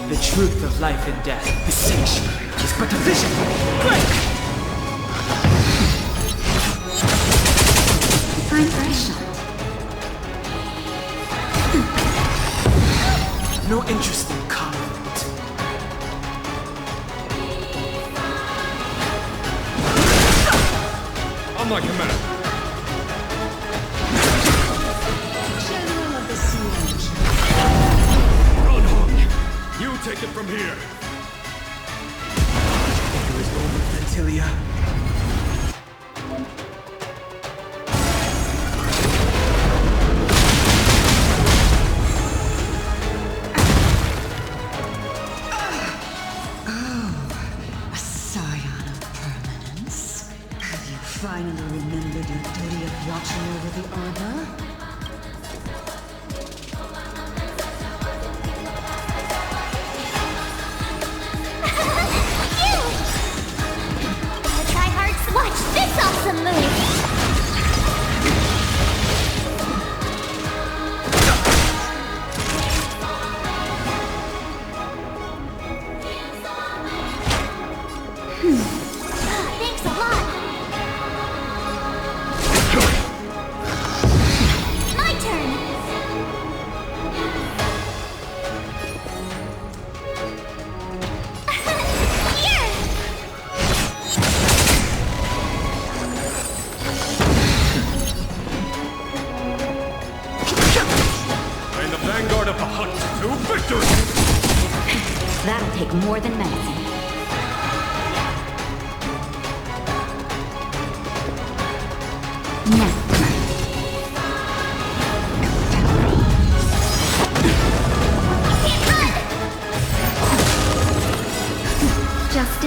The truth of life and death, the sanctuary is but a vision. Great! Time for a shot. No interest in conflict. On my command. General of the Siege. Run, Heng. You take it from here. It was over, Fantilia. Finally remembered your duty of watching over the arbor? Try hard. Watch this awesome move. Thanks a lot. My turn. I am the vanguard of the hunt. To victory! That'll take more than medicine.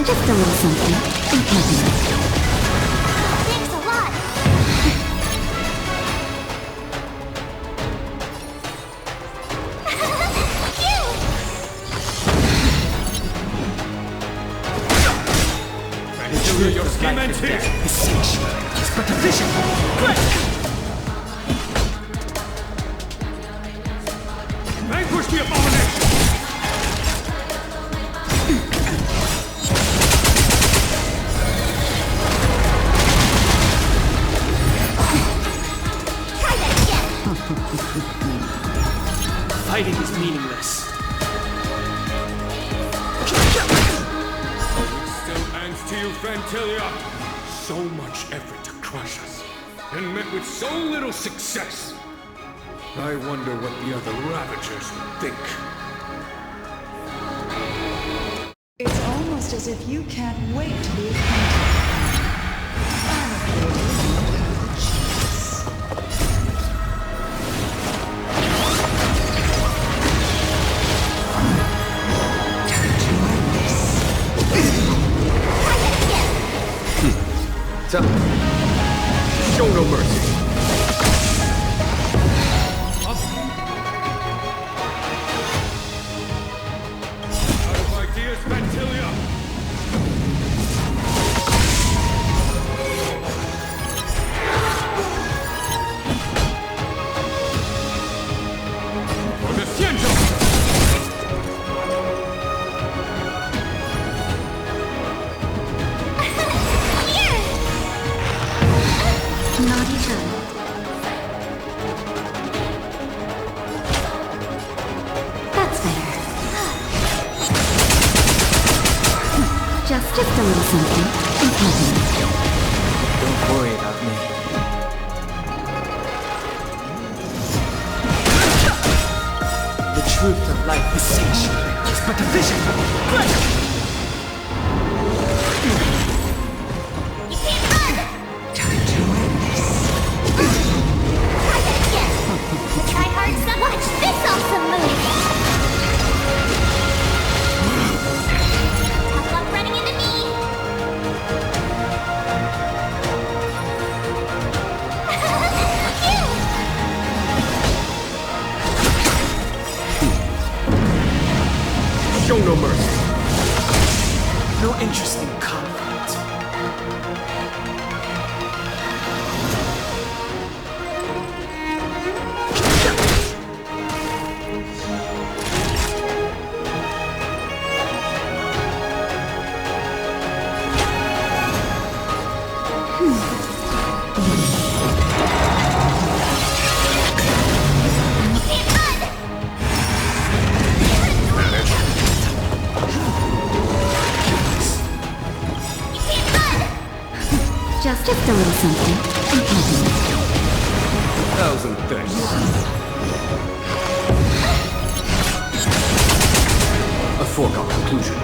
Just a little something. Thanks a lot. ends here! The sanctuary is but a vision. Vanquish the abomination! Fighting is meaningless. It still ends to you, Fantilia. So much effort to crush us, and met with so little success. I wonder what the other Ravagers would think. It's almost as if you can't wait to be acquainted. I'm afraid you don't have a chance. Tell me. Show no mercy. Out of ideas, Fantilia! For the Cienjo! Naughty child. That's better. Just a little something. It's nothing. Don't worry about me. The truth of life is sanctuary. It's but a vision. Show no mercy. No interest in conflict. Just a little something. It's nothing. Thousand thanks. A foregone conclusion.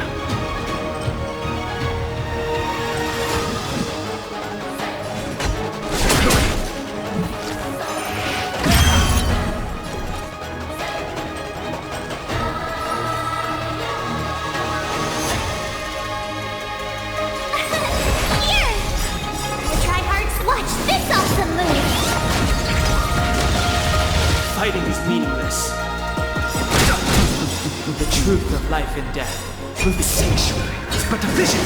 Fighting is meaningless. The truth of life and death. The sanctuary is but a vision.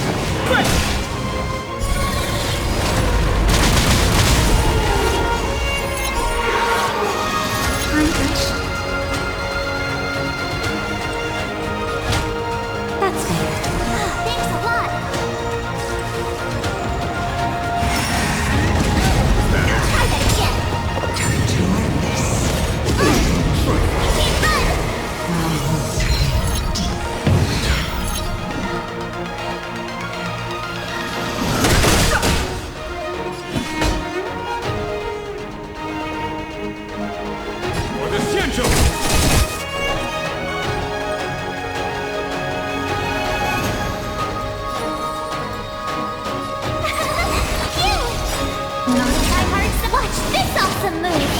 That's better. Thanks a lot. Try that again. Time to end this. For the Cienjo! Watch this awesome move!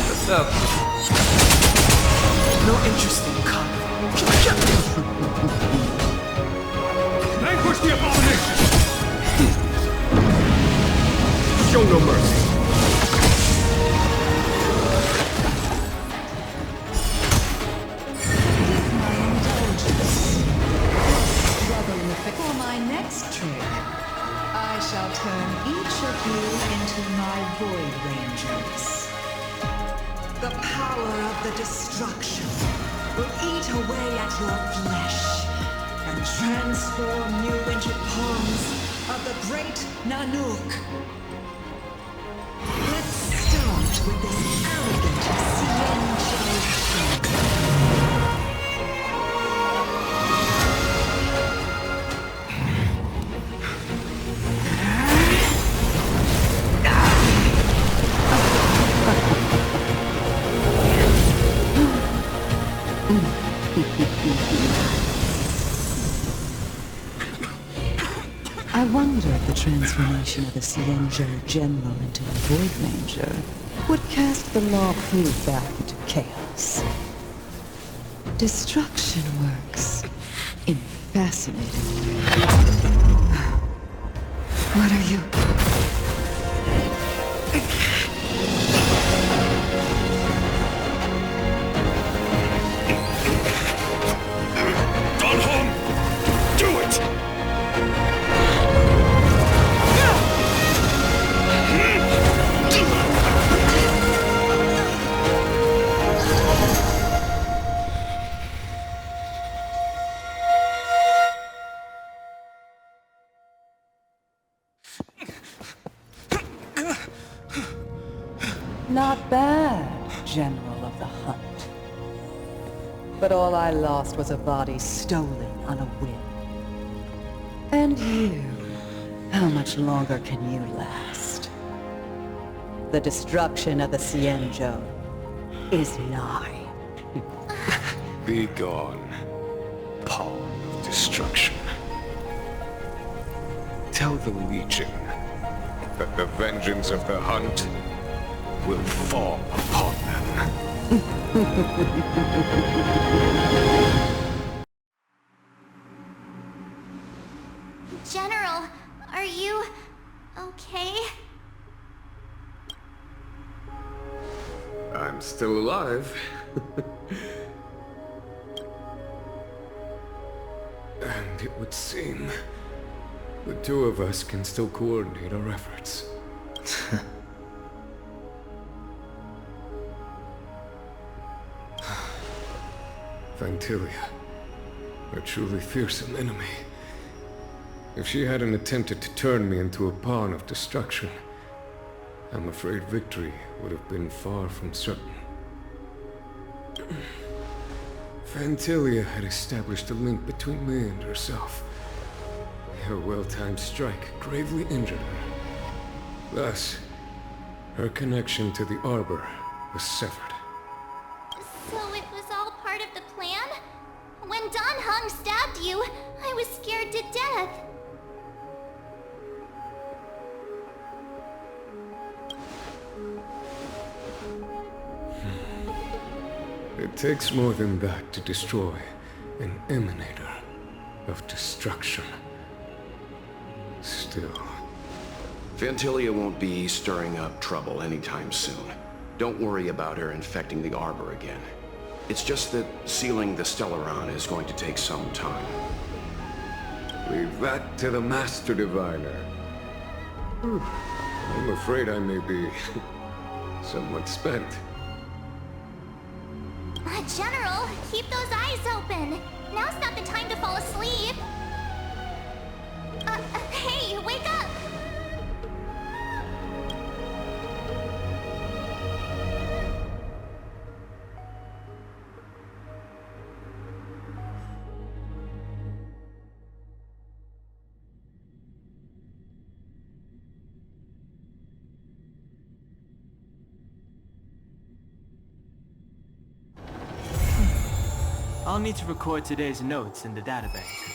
What's up? No interest in conflict. Vanquish the abomination! Show no mercy. Void Rangers. The power of the destruction will eat away at your flesh and transform you into pawns of the great Nanook. Let's start with this arrogant Cienjo. I wonder if the transformation of the Cienjo General into a Void Ranger would cast the Law Proof back into chaos. Destruction works in fascinating ways. What are you? Dan Heng! Do it! Not bad, General of the Hunt. But all I lost was a body stolen on a whim. And you, how much longer can you last? The destruction of the Cienjo is nigh. Be gone, pawn of destruction. Tell the Legion that the vengeance of the Hunt will fall upon them. General, are you okay? I'm still alive. And it would seem the two of us can still coordinate our efforts. Fantilia, a truly fearsome enemy. If she hadn't attempted to turn me into a pawn of destruction, I'm afraid victory would have been far from certain. Fantilia had established a link between me and herself. Her well-timed strike gravely injured her. Thus, her connection to the Arbor was severed. So it was all part of the plan? When Dan Heng stabbed you, I was scared to death. It takes more than that to destroy an emanator of destruction. Still, Fantilia won't be stirring up trouble anytime soon. Don't worry about her infecting the Arbor again. It's just that sealing the Stellaron is going to take some time. Leave that to the Master Diviner. I'm afraid I may be somewhat spent. General, keep those eyes open. Now's not the time to fall asleep. Hey, wake up! I'll need to record today's notes in the database.